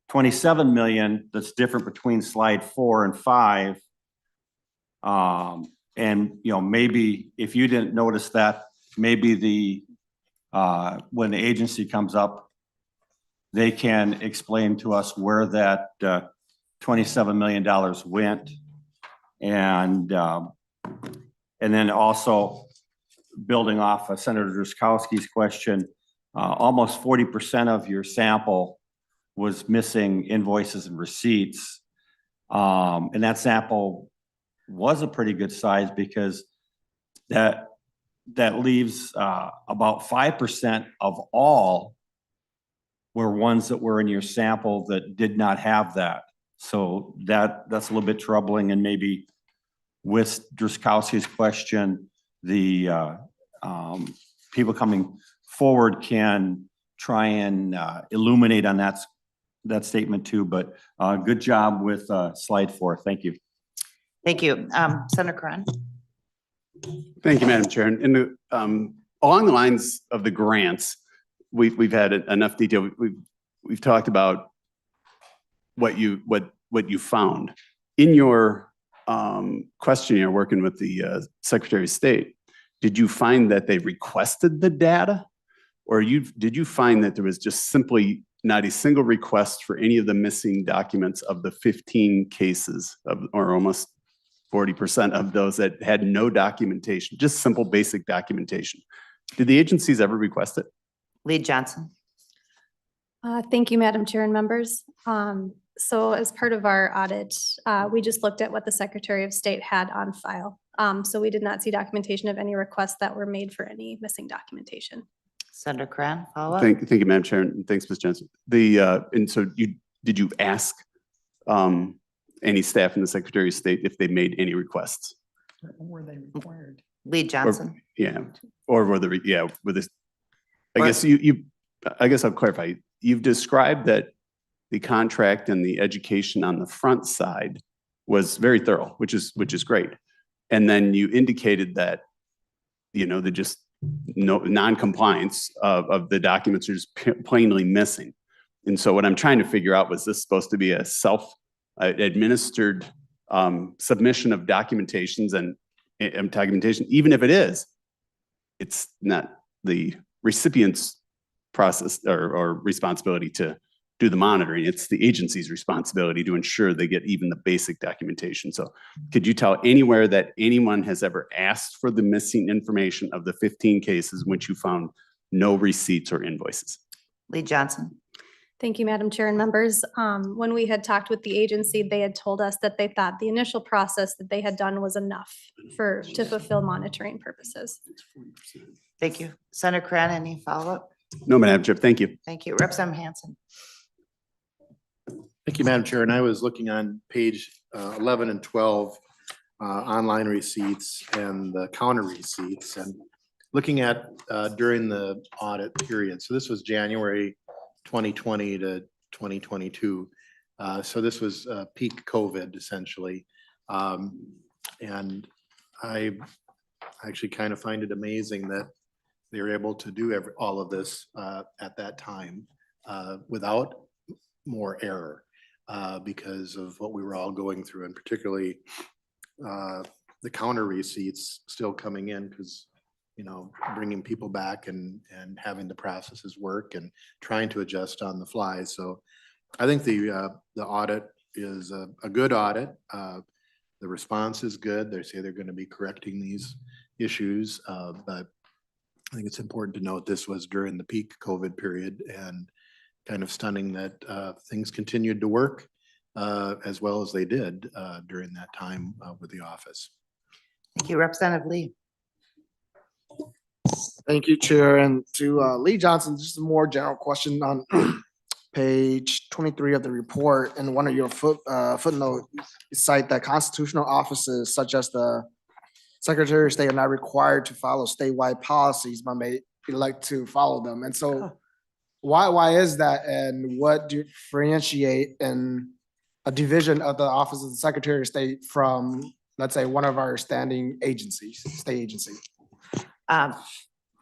27 million that's different between slide 4 and 5. Maybe if you didn't notice that, maybe when the agency comes up, they can explain to us where that $27 million went. And then also building off of Senator Drazkowski's question, almost 40% of your sample was missing invoices and receipts. And that sample was a pretty good size because that leaves about 5% of all were ones that were in your sample that did not have that. So that's a little bit troubling, and maybe with Drazkowski's question, the people coming forward can try and illuminate on that statement too. But good job with slide 4. Thank you. Thank you. Senator Kron. Thank you, Madam Chair. And along the lines of the grants, we've had enough detail. We've talked about what you found in your questionnaire working with the Secretary of State. Did you find that they requested the data, or did you find that there was just simply not a single request for any of the missing documents of the 15 cases or almost 40% of those that had no documentation, just simple basic documentation? Did the agencies ever request it? Lead Johnson. Thank you, Madam Chair and members. So as part of our audit, we just looked at what the Secretary of State had on file. So we did not see documentation of any requests that were made for any missing documentation. Senator Kron, follow up. Thank you, Madam Chair, and thanks, Ms. Jensen. And so did you ask any staff in the Secretary of State if they made any requests? Were they required? Lead Johnson. Or were this, I guess I'll clarify. You've described that the contract and the education on the front side was very thorough, which is great. And then you indicated that, the just non-compliance of the documents are just plainly missing. And so what I'm trying to figure out, was this supposed to be a self-administered submission of documentations and documentation? Even if it is, it's not the recipient's process or responsibility to do the monitoring. It's the agency's responsibility to ensure they get even the basic documentation. So could you tell anywhere that anyone has ever asked for the missing information of the 15 cases in which you found no receipts or invoices? Lead Johnson. Thank you, Madam Chair and members. When we had talked with the agency, they had told us that they thought the initial process that they had done was enough to fulfill monitoring purposes. Thank you. Senator Kron, any follow-up? No, Madam Chair, thank you. Thank you. Representative Hanson. Thank you, Madam Chair. And I was looking on page 11 and 12, online receipts and the counter receipts, and looking at during the audit period. So this was January 2020 to 2022. So this was peak COVID essentially. And I actually kind of find it amazing that they were able to do all of this at that time without more error because of what we were all going through, and particularly the counter receipts still coming in, because bringing people back and having the processes work and trying to adjust on the fly. So I think the audit is a good audit. The response is good. They say they're going to be correcting these issues, but I think it's important to note this was during the peak COVID period, and kind of stunning that things continued to work as well as they did during that time with the office. Thank you, Representative Lee. Thank you, Chair. And to Lee Johnson, just a more general question on page 23 of the report. And one of your footnote, you cite that constitutional offices such as the Secretary of State are not required to follow statewide policies, but may elect to follow them. And so why is that? And what differentiate in a division of the Office of the Secretary of State from, let's say, one of our standing agencies, state agency?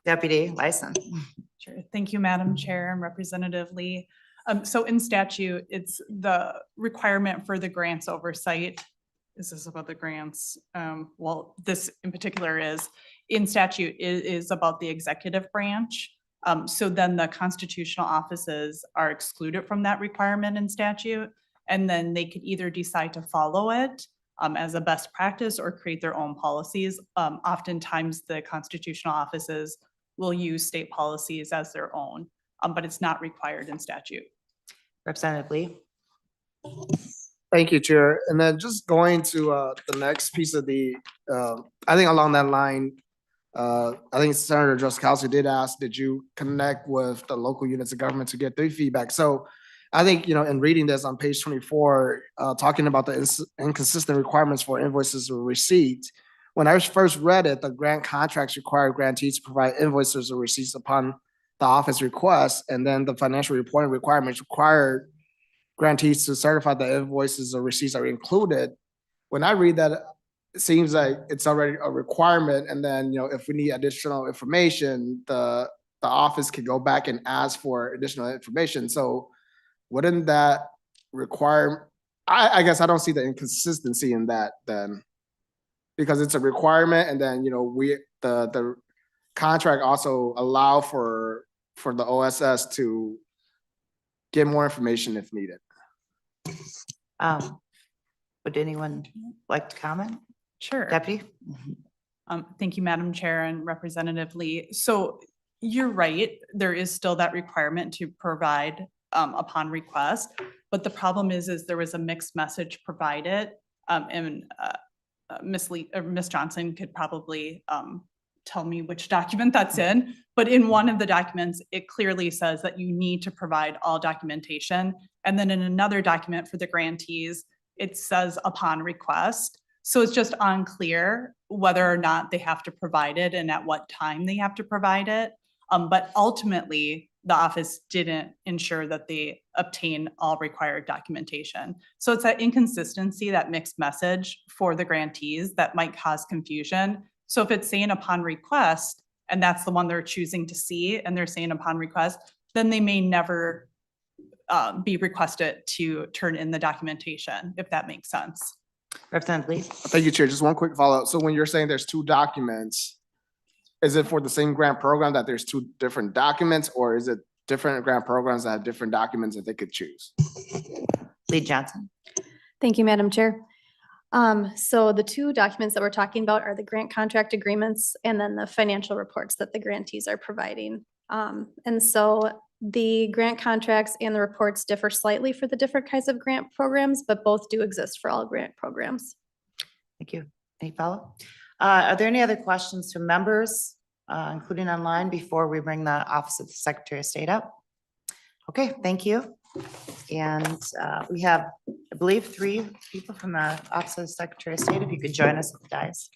Deputy Lyson. Sure. Thank you, Madam Chair and Representative Lee. So in statute, it's the requirement for the grants oversight. Is this about the grants? Well, this in particular is in statute is about the executive branch. So then the constitutional offices are excluded from that requirement in statute. And then they could either decide to follow it as a best practice or create their own policies. Oftentimes the constitutional offices will use state policies as their own, but it's not required in statute. Representative Lee. Thank you, Chair. And then just going to the next piece of the, I think along that line, I think Senator Drozdowski did ask, did you connect with the local units of government to get their feedback? So I think, in reading this on page 24, talking about the inconsistent requirements for invoices or receipts, when I first read it, the grant contracts require grantees to provide invoices or receipts upon the office request, and then the financial reporting requirements require grantees to certify the invoices or receipts are included. When I read that, it seems like it's already a requirement, and then if we need additional information, the office could go back and ask for additional information. So wouldn't that require? I guess I don't see the inconsistency in that then, because it's a requirement, and then the contract also allow for the OSS to get more information if needed. Would anyone like to comment? Sure. Deputy? Thank you, Madam Chair and Representative Lee. So you're right, there is still that requirement to provide upon request, but the problem is there was a mixed message provided, and Ms. Johnson could probably tell me which document that's in, but in one of the documents, it clearly says that you need to provide all documentation. And then in another document for the grantees, it says upon request. So it's just unclear whether or not they have to provide it and at what time they have to provide it. But ultimately, the office didn't ensure that they obtain all required documentation. So it's that inconsistency, that mixed message for the grantees that might cause confusion. So if it's saying upon request, and that's the one they're choosing to see, and they're saying upon request, then they may never be requested to turn in the documentation, if that makes sense. Representative Lee. Thank you, Chair. Just one quick follow-up. So when you're saying there's two documents, is it for the same grant program that there's two different documents, or is it different grant programs that have different documents that they could choose? Lee Johnson. Thank you, Madam Chair. So the two documents that we're talking about are the grant contract agreements and then the financial reports that the grantees are providing. And so the grant contracts and the reports differ slightly for the different kinds of grant programs, but both do exist for all grant programs. Thank you. Any follow? Are there any other questions from members, including online, before we bring the Office of the Secretary of State up? Okay, thank you. And we have, I believe, 3 people from the Office of the Secretary of State. If you could join us at the dais.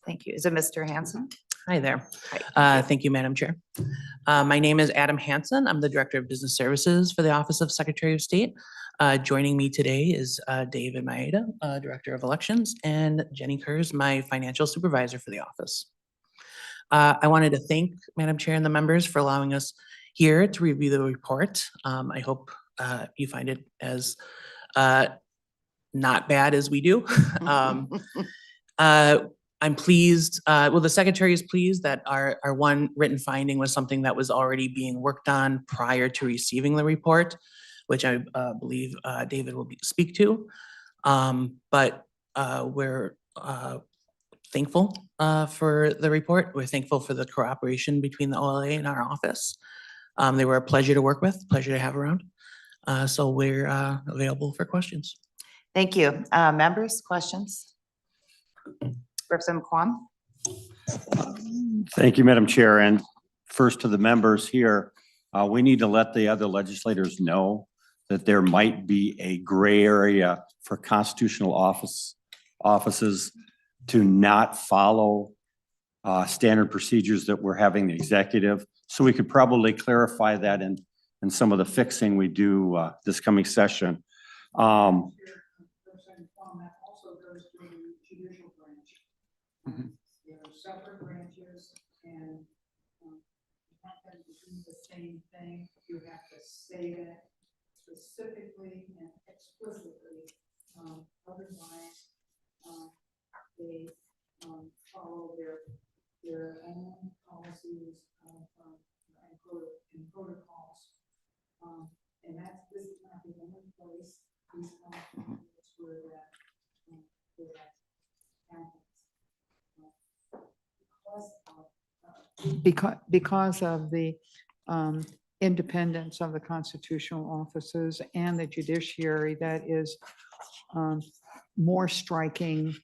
Thank you. Is it Mr. Hanson? Hi there. Hi. Thank you, Madam Chair. My name is Adam Hansen. I'm the Director of Business Services for the Office of Secretary of State. Joining me today is David Maeda, Director of Elections, and Jenny Kurz, my Financial Supervisor for the office. I wanted to thank Madam Chair and the members for allowing us here to review the report. I hope you find it as not bad as we do. I'm pleased, well, the secretary is pleased that our one written finding was something that was already being worked on prior to receiving the report, which I believe David will speak to. But we're thankful for the report. We're thankful for the cooperation between the OLA and our office. They were a pleasure to work with, pleasure to have around. So we're available for questions. Thank you. Members, questions? Representative Kwan? Thank you, Madam Chair. And first to the members here, we need to let the other legislators know that there might be a gray area for constitutional offices to not follow standard procedures that we're having the executive. So we could probably clarify that in some of the fixing we do this coming session. There are separate branches and not going to do the same thing. You have to say it specifically and explicitly. Otherwise, they follow their own policies and protocols. And this is not the only place these conflicts where that happens. Because of the independence of the constitutional offices and the judiciary, that is more striking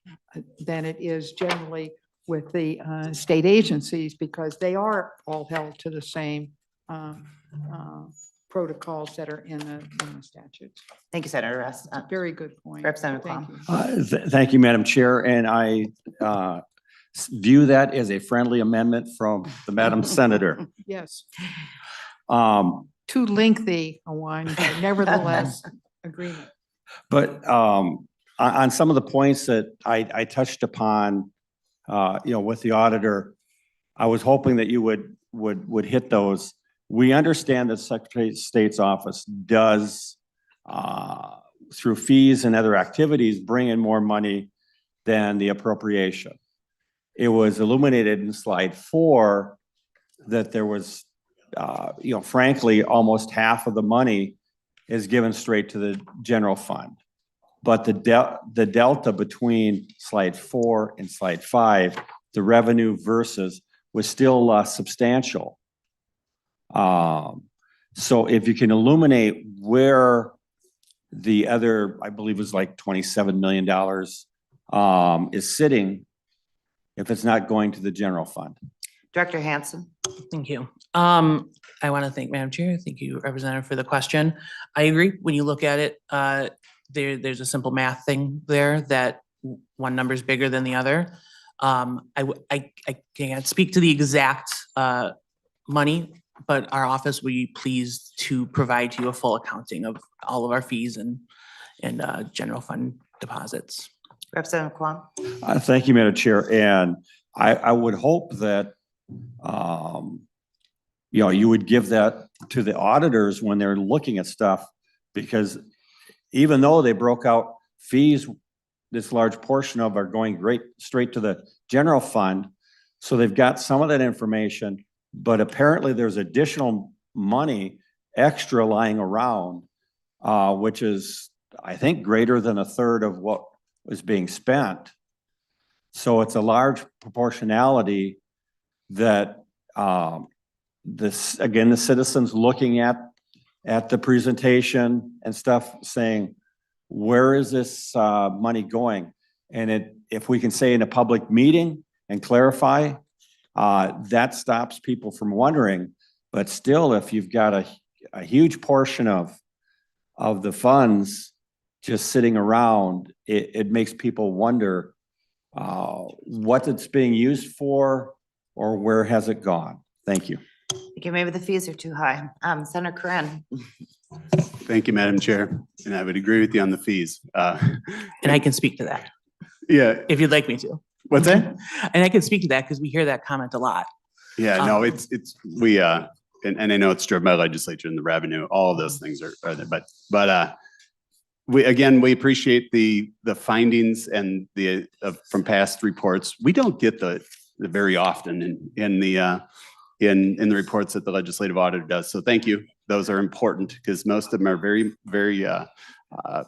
than it is generally with the state agencies, because they are all held to the same protocols that are in the statutes. Thank you, Senator Russ. Very good point. Representative Thank Quam. you. Thank you, Madam Chair. And I view that as a friendly amendment from the Madam Senator. Yes, Um, too lengthy a one, but nevertheless, agreement. But on some of the points that I touched upon, with the auditor, I was hoping that you would hit those. We understand that Secretary of State's office does, through fees and other activities, bring in more money than the appropriation. It was illuminated in slide 4 that there was, frankly, almost half of the money is given straight to the general fund. But the delta between slide 4 and slide 5, the revenue versus, was still substantial. So if you can illuminate where the other, I believe it was like $27 million is sitting, if it's not going to the general fund. Director Hansen. Thank you. I want to thank Madam Chair. Thank you, Representative, for the question. I agree. When you look at it, there's a simple math thing there that one number is bigger than the other. I can't speak to the exact money, but our office will be pleased to provide you a full accounting of all of our fees and general fund deposits. Representative Quam. Thank you, Madam Chair. And I would hope that, you would give that to the auditors when they're looking at stuff, because even though they broke out fees, this large portion of are going straight to the general fund. So they've got some of that information, but apparently there's additional money extra lying around, which is, I think, greater than a third of what was being spent. So it's a large proportionality that the citizens looking at the presentation and stuff saying, where is this money going? And if we can say in a public meeting and clarify, that stops people from wondering. But still, if you've got a huge portion of the funds just sitting around, it makes people wonder what it's being used for or where has it gone. Thank you. Okay, maybe the fees are too high. Senator Corinne. Thank you, Madam Chair. And I would agree with you on the fees. And I can speak to that Yeah, if you'd like me to. What's that? And I can speak to that because we hear that comment a lot. Yeah, no, Um, we, and I know it's driven by legislature and the revenue, all of those things are there, but we appreciate the findings and from past reports. We don't get the very often in the reports that the legislative auditor does. So thank you. Those are important because most of them are very, very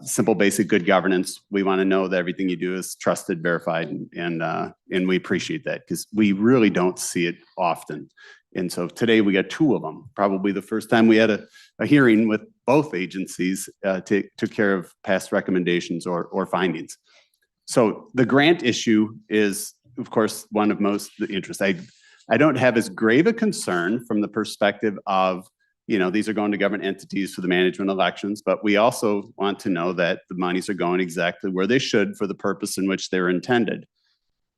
simple, basic, good governance. We want to know that everything you do is trusted, verified, and we appreciate that because we really don't see it often. And so today we got 2 of them, probably the first time we had a hearing with both agencies took care of past recommendations or findings. So the grant issue is, of course, one of most interest. I don't have as grave a concern from the perspective of, these are going to government entities for the management elections, but we also want to know that the monies are going exactly where they should for the purpose in which they're intended.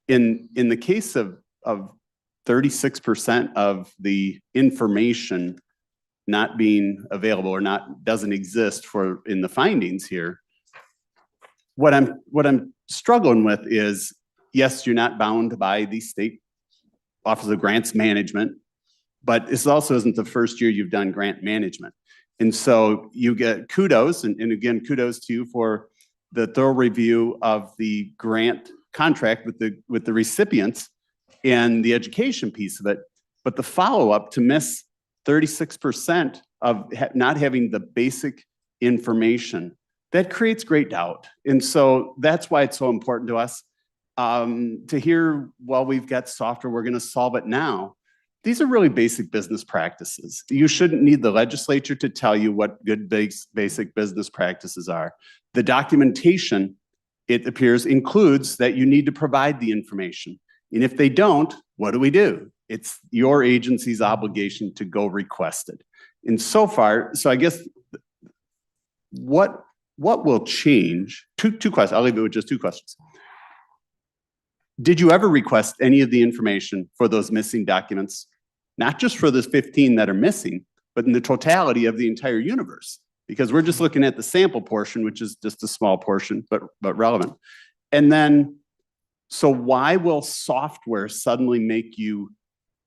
In the case of 36% of the information not being available or doesn't exist in the findings here, what I'm struggling with is, yes, you're not bound by the state Office of Grants Management, but this also isn't the first year you've done grant management. And so you get kudos, and again, kudos to you for the thorough review of the grant contract with the recipients and the education piece of it. But the follow-up to miss 36% of not having the basic information, that creates great doubt. And so that's why it's so important to us to hear, well, we've got software, we're going to solve it now. These are really basic business practices. You shouldn't need the legislature to tell you what good basic business practices are. The documentation, it appears, includes that you need to provide the information. And if they don't, what do? It's your agency's obligation to go request it. And so I guess what will change? Two questions. I'll leave it with just 2 questions. Did you ever request any of the information for those missing documents? Not just for the 15 that are missing, but in the totality of the entire universe, because we're just looking at the sample portion, which is just a small portion, but relevant. And then, so why will software suddenly make you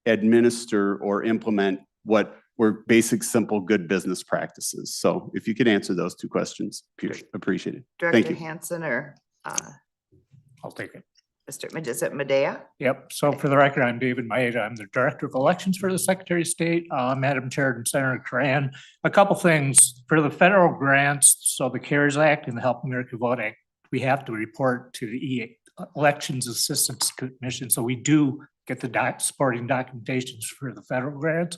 administer or implement what were basic, simple, good business practices? So if you could answer those 2 questions, appreciate it. Thank Director you. Hanson or I'll take it. is it Medea? Yep. So for the record, I'm David Maeda. I'm the Director of Elections for the Secretary of State, Madam Chair and Senator Tran. A couple things for the federal grants. So the CARES Act and the Help America Vote Act, we have to report to the Elections Assistance Commission. So we do get the supporting documentations for the federal grants.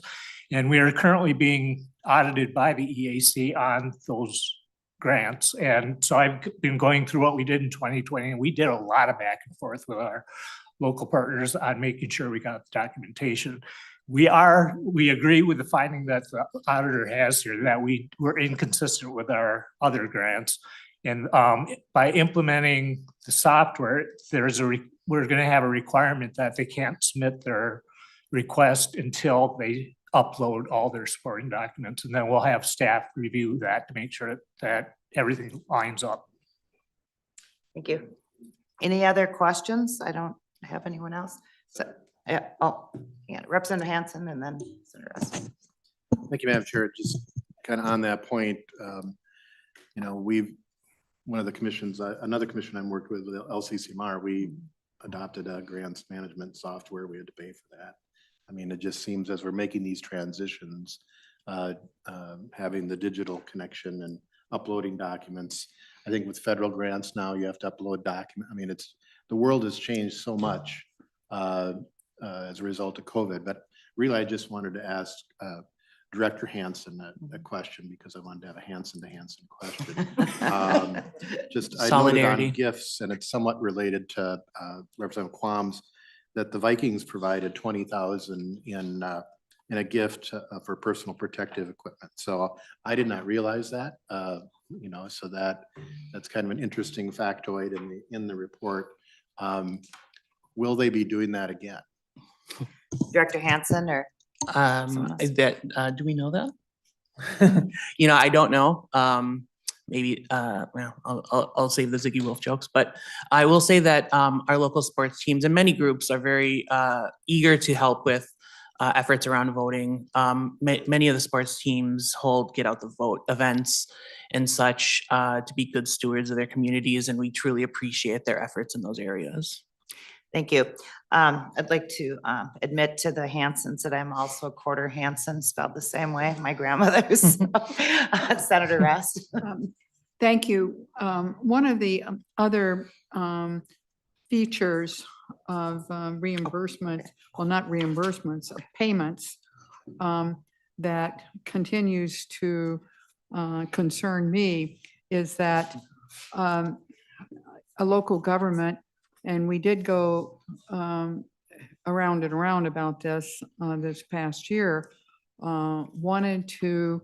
And we are currently being audited by the EAC on those grants. And so I've been going through what we did in 2020, and we did a lot of back and forth with our local partners on making sure we got the documentation. We agree with the finding that the auditor has here that we're inconsistent with our other grants. And by implementing the software, we're going to have a requirement that they can't submit their request until they upload all their supporting documents, and then we'll have staff review that to make sure that everything lines up. Thank you. Any other questions? I don't have anyone else. So, yeah, Representative Hanson and then Senator Russ. Thank you, Madam Chair. Just kind of on that point, one of the commissions, another commission I'm worked with LCCMR, we adopted a grants management software. We had to pay for that. I mean, it just seems as we're making these transitions, having the digital connection and uploading documents. I think with federal grants now, you have to upload documents. I mean, the world has changed so much as a result of COVID. But really, I just wanted to ask Director Hanson a question because I wanted to have a Hanson to Hanson question. I noted on gifts, and it's somewhat related to Representative Quam's, that the Vikings provided $20,000 in a gift for personal protective equipment. So I did not realize that. So that's kind of an interesting factoid in the report. Will they be doing that again? Director Hanson or do we know that? I don't know. maybe, well, I'll save the Ziggy Wolf jokes, but I will say that our local sports teams and many groups are very eager to help with efforts around voting. Many of the sports teams hold get out the vote events and such to be good stewards of their communities, and we truly appreciate their efforts in those areas. Thank you. I'd like to admit to the Hansons that I'm also a quarter Hanson, spelled the same way, my grandmother's. Senator Rest. Thank you. One of the other features of reimbursement, well, not reimbursements, of payments that continues to concern me is that a local government, and we did go around and around about this this past year, wanted to,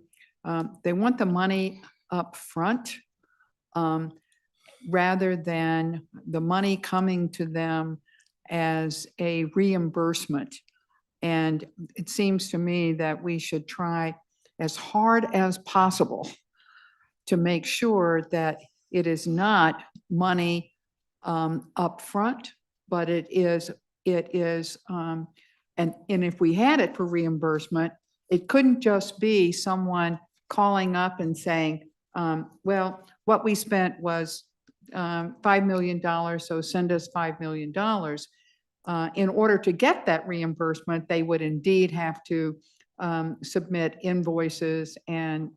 they want the money up front rather than the money coming to them as a reimbursement. And it seems to me that we should try as hard as possible to make sure that it is not money upfront, but it is, and if we had it for reimbursement, it couldn't just be someone calling up and saying, well, what we spent was $5 million, so send us $5 million. In order to get that reimbursement, they would indeed have to submit invoices and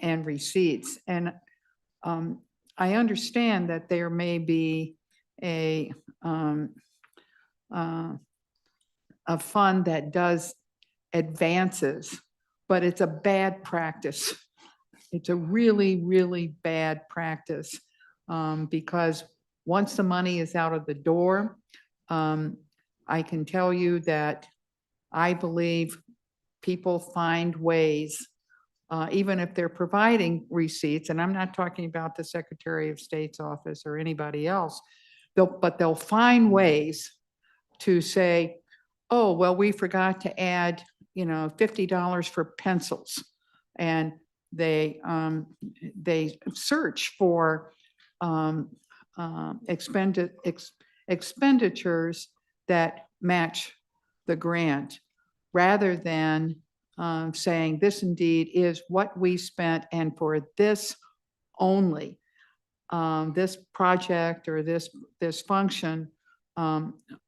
receipts. And I understand that there may be a fund that does advances, but it's a bad practice. It's a really, really bad practice because once the money is out of the door, I can tell you that I believe people find ways, even if they're providing receipts, and I'm not talking about the Secretary of State's office or anybody else, but they'll find ways to say, oh, well, we forgot to add, $50 for pencils. And they search for expenditures that match the grant rather than saying this indeed is what we spent and for this only, this project or this function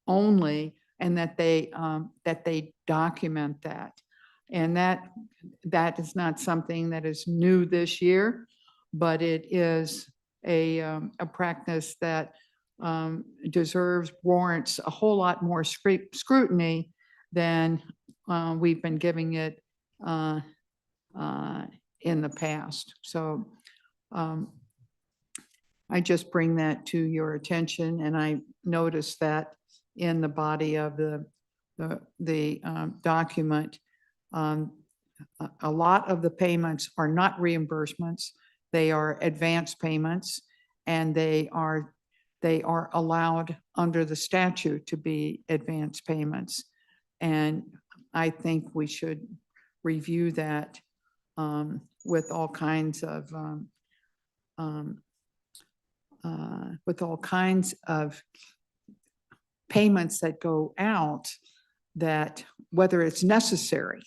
only, and that they document that. And that is not something that is new this year, but it is a practice that warrants a whole lot more scrutiny than we've been giving it in the past. So I just bring that to your attention, and I noticed that in the body of the document. A lot of the payments are not reimbursements. They are advance payments, and they are allowed under the statute to be advance payments. And I think we should review that with all kinds of payments that go out, that whether it's necessary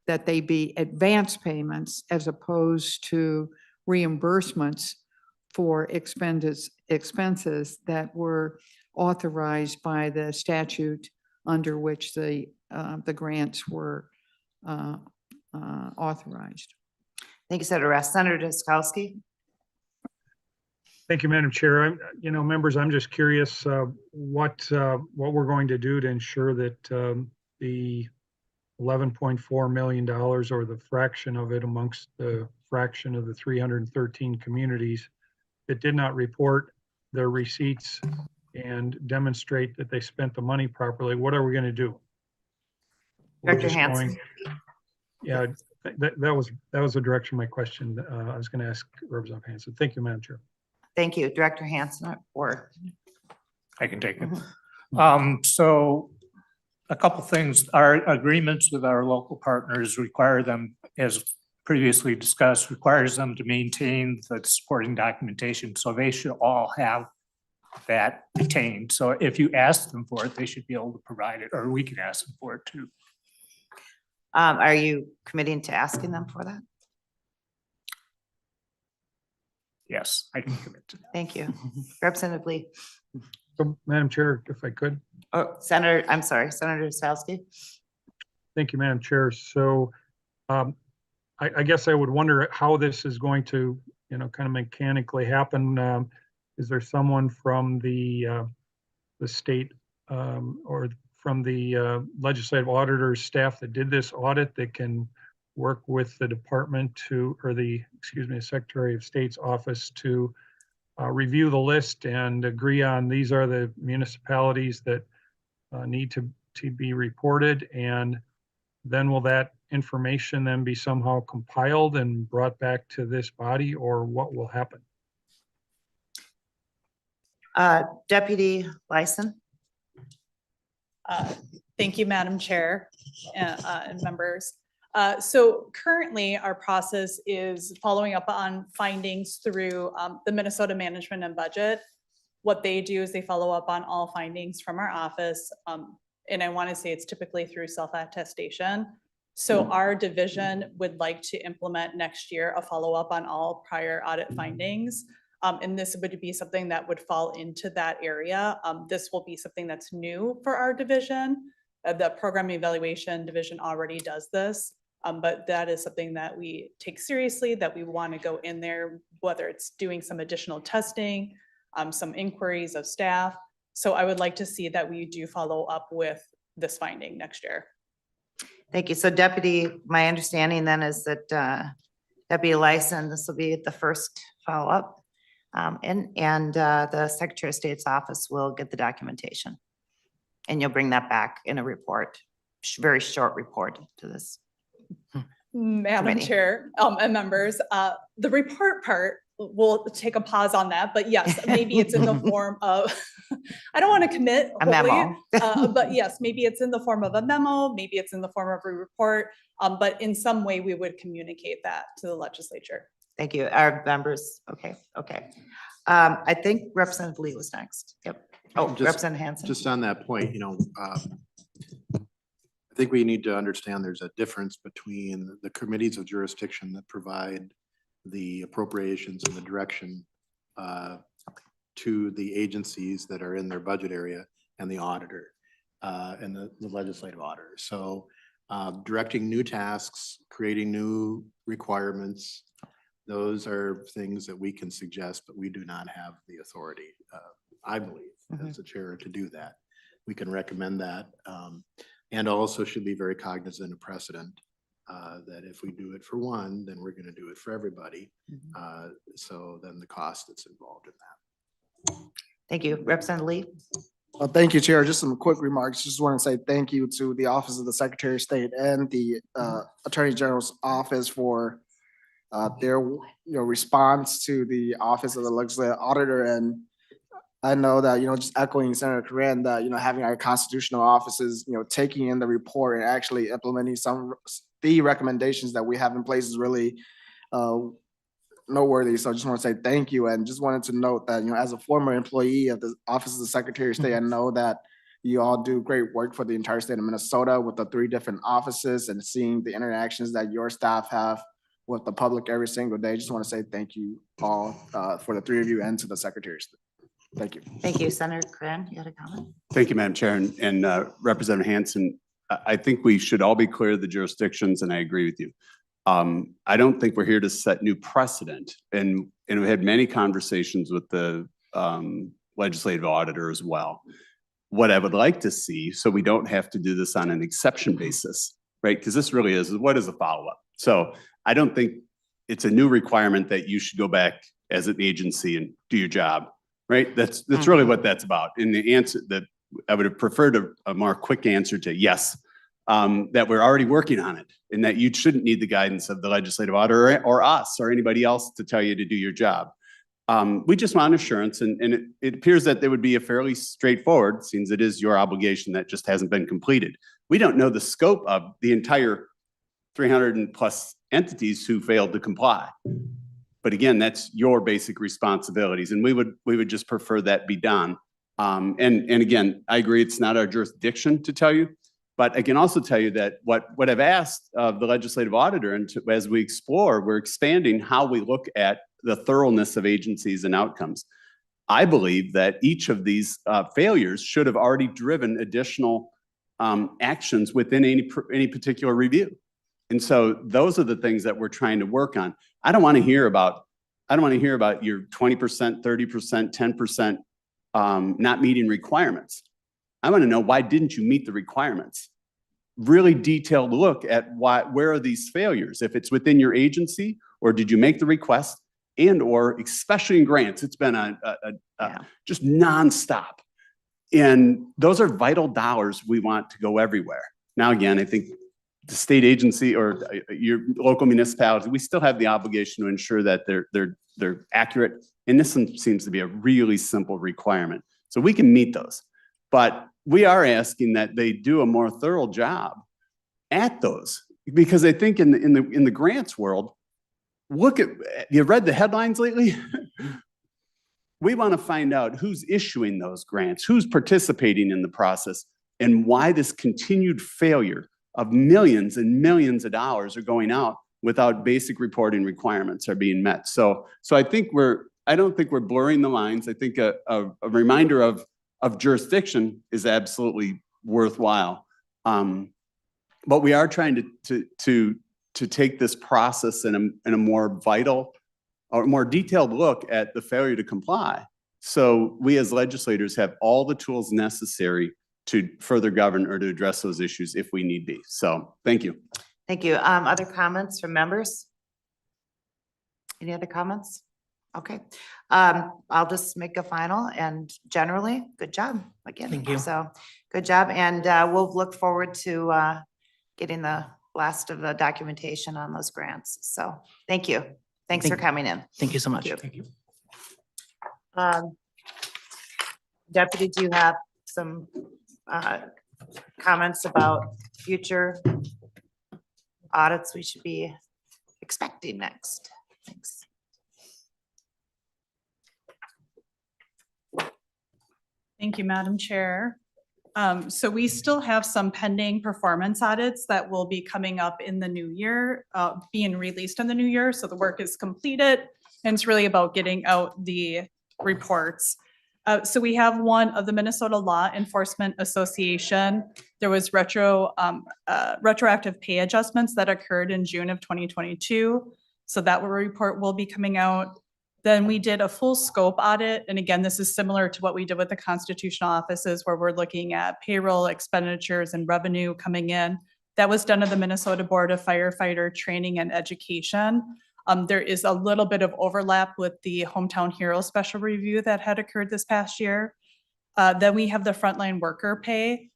that they be advance payments as opposed to reimbursements for expenses that were authorized by the statute under which the grants were authorized. Thank you, Senator Rest. Senator Duskowski. Thank you, Madam Chair. Members, I'm just curious what we're going to do to ensure that the $11.4 million, or the fraction of it amongst the fraction of the 313 communities that did not report their receipts and demonstrate that they spent the money properly, what are we going to do? Director Hanson. Yeah, that was the direction of my question. I was going to ask Representative Hanson. Thank you, Madam Chair. Thank you, Director Hanson. Or I can take it. So a couple things. Our agreements with our local partners require them as previously discussed, requires them to maintain the supporting documentation. So they should all have that retained. So if you ask them for it, they should be able to provide it, or we can ask them for it too. Are you committing to asking them for that? Yes, I can commit to that. Thank you. Representative Lee. So, Madam Chair, if I could. Oh, Senator, I'm sorry, Senator Salsky. Thank you, Madam Chair. So I guess I would wonder how this is going to, kind of mechanically happen. Is there someone from the state or from the legislative auditor's staff that did this audit that can work with the department to, or the Secretary of State's office to review the list and agree on these are the municipalities that need to be reported? And then will that information then be somehow compiled and brought back to this body, or what will happen? Deputy Lyson. Thank you, Madam Chair and members. So currently our process is following up on findings through the Minnesota Management and Budget. What they do is they follow up on all findings from our office. And I want to say it's typically through self-attestation. So our division would like to implement next year a follow-up on all prior audit findings. And this would be something that would fall into that area. This will be something that's new for our division. The program evaluation division already does this, but that is something that we take seriously, that we want to go in there, whether it's doing some additional testing, some inquiries of staff. So I would like to see that we do follow up with this finding next year. Thank you. So Deputy, my understanding then is that Deputy Lyson, this will be the first follow-up. And the Secretary of State's office will get the documentation. And you'll bring that back in a report, very short report to this. Madam Committee. Chair and members, the report part, we'll take a pause on that, but yes, maybe it's in the form of, I don't want to commit A wholly, memo. but yes, maybe it's in the form of a memo, maybe it's in the form of a report, but in some way we would communicate that to the legislature. Thank you. Our members, okay. I think Representative Lee was next. Yep. Oh, Just- Representative Hanson. Just on that point, I think we need to understand there's a difference between the committees of jurisdiction that provide the appropriations and the direction to the agencies that are in their budget area and the auditor and the legislative auditor. So directing new tasks, creating new requirements, those are things that we can suggest, but we do not have the authority, I believe, as the chair to do that. We can recommend that and also should be very cognizant of precedent that if we do it for one, then we're going to do it for everybody. So then the cost that's involved in that. Thank you. Representative Lee. Thank you, Chair. Just some quick remarks. Just want to say thank you to the Office of the Secretary of State and the Attorney General's office for their response to the Office of the Legislative Auditor. And I know that, just echoing Senator Coran, that, having our constitutional offices, taking in the report and actually implementing some the recommendations that we have in place is really noteworthy. So I just want to say thank you, and just wanted to note that, as a former employee of the Office of the Secretary of State, I know that you all do great work for the entire state of Minnesota with the 3 different offices and seeing the interactions that your staff have with the public every single day. Just want to say thank you all for the 3 of you and to the Secretary of State. Thank you. Thank you. Senator Coran, you had a comment? Thank you, Madam Chair, and Representative Hanson. I think we should all be clear of the jurisdictions, and I agree with you. I don't think we're here to set new precedent, and we had many conversations with the legislative auditor as well. What I would like to see, so we don't have to do this on an exception basis, right? Because this really is, what is a follow-up? So I don't think it's a new requirement that you should go back as an agency and do your job, right? That's really what that's about. And the answer that I would have preferred a more quick answer to yes, that we're already working on it, and that you shouldn't need the guidance of the legislative auditor or us or anybody else to tell you to do your job. We just want assurance, and it appears that there would be a fairly straightforward, since it is your obligation that just hasn't been completed. We don't know the scope of the entire 300 and plus entities who failed to comply. But again, that's your basic responsibilities, and we would just prefer that be done. And again, I agree, it's not our jurisdiction to tell you, but I can also tell you that what I've asked of the legislative auditor, and as we explore, we're expanding how we look at the thoroughness of agencies and outcomes. I believe that each of these failures should have already driven additional actions within any particular review. And so those are the things that we're trying to work on. I don't want to hear about your 20%, 30%, 10% not meeting requirements. I want to know, why didn't you meet the requirements? Really detailed look at where are these failures? If it's within your agency, or did you make the request, and or especially in grants, it's been just nonstop. And those are vital dollars we want to go everywhere. Now, again, I think the state agency or your local municipality, we still have the obligation to ensure that they're accurate. And this one seems to be a really simple requirement. So we can meet those. But we are asking that they do a more thorough job at those. Because I think in the grants world, you read the headlines lately? We want to find out who's issuing those grants, who's participating in the process, and why this continued failure of millions and millions of dollars are going out without basic reporting requirements are being met. So I think I don't think we're blurring the lines. I think a reminder of jurisdiction is absolutely worthwhile. But we are trying to take this process in a more vital or more detailed look at the failure to comply. So we as legislators have all the tools necessary to further govern or to address those issues if we need be. So thank you. Thank you. Other comments from members? Any other comments? Okay. I'll just make a final, and generally, good job again. Thank you. So good job. And we'll look forward to getting the last of the documentation on those grants. So thank you. Thanks for coming in. Thank you so much. Thank you. Deputy, do you have some comments about future audits we should be expecting next? Thanks. Thank you, Madam Chair. So we still have some pending performance audits that will be coming up in the new year, being released in the new year. So the work is completed, and it's really about getting out the reports. So we have one of the Minnesota Law Enforcement Association. There was retroactive pay adjustments that occurred in June of 2022. So that report will be coming out. Then we did a full scope audit. And again, this is similar to what we did with the constitutional offices, where we're looking at payroll expenditures and revenue coming in. That was done at the Minnesota Board of Firefighter Training and Education. There is a little bit of overlap with the Hometown Hero Special Review that had occurred this past year. Then we have the frontline worker pay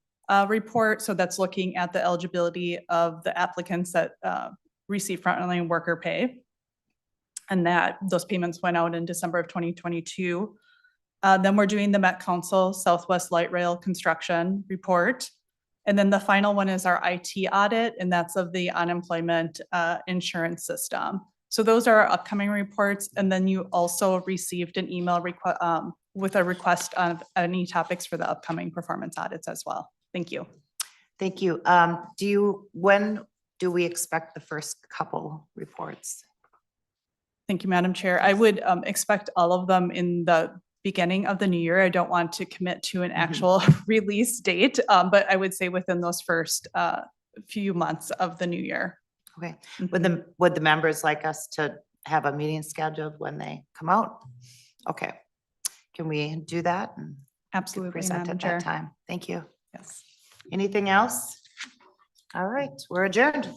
report. So that's looking at the eligibility of the applicants that receive frontline worker pay. And that those payments went out in December of 2022. Then we're doing the Met Council Southwest Light Rail Construction report. And then the final one is our IT audit, and that's of the unemployment insurance system. So those are our upcoming reports. And then you also received an email with a request of any topics for the upcoming performance audits as well. Thank you. Thank you. When do we expect the first couple reports? Thank you, Madam Chair. I would expect all of them in the beginning of the new year. I don't want to commit to an actual release date, but I would say within those first few months of the new year. Okay. Would the members like us to have a meeting scheduled when they come out? Okay. Can we do that? And Absolutely, present Madam at Chair. that time. Thank you. Yes. Anything else? All right, we're adjourned.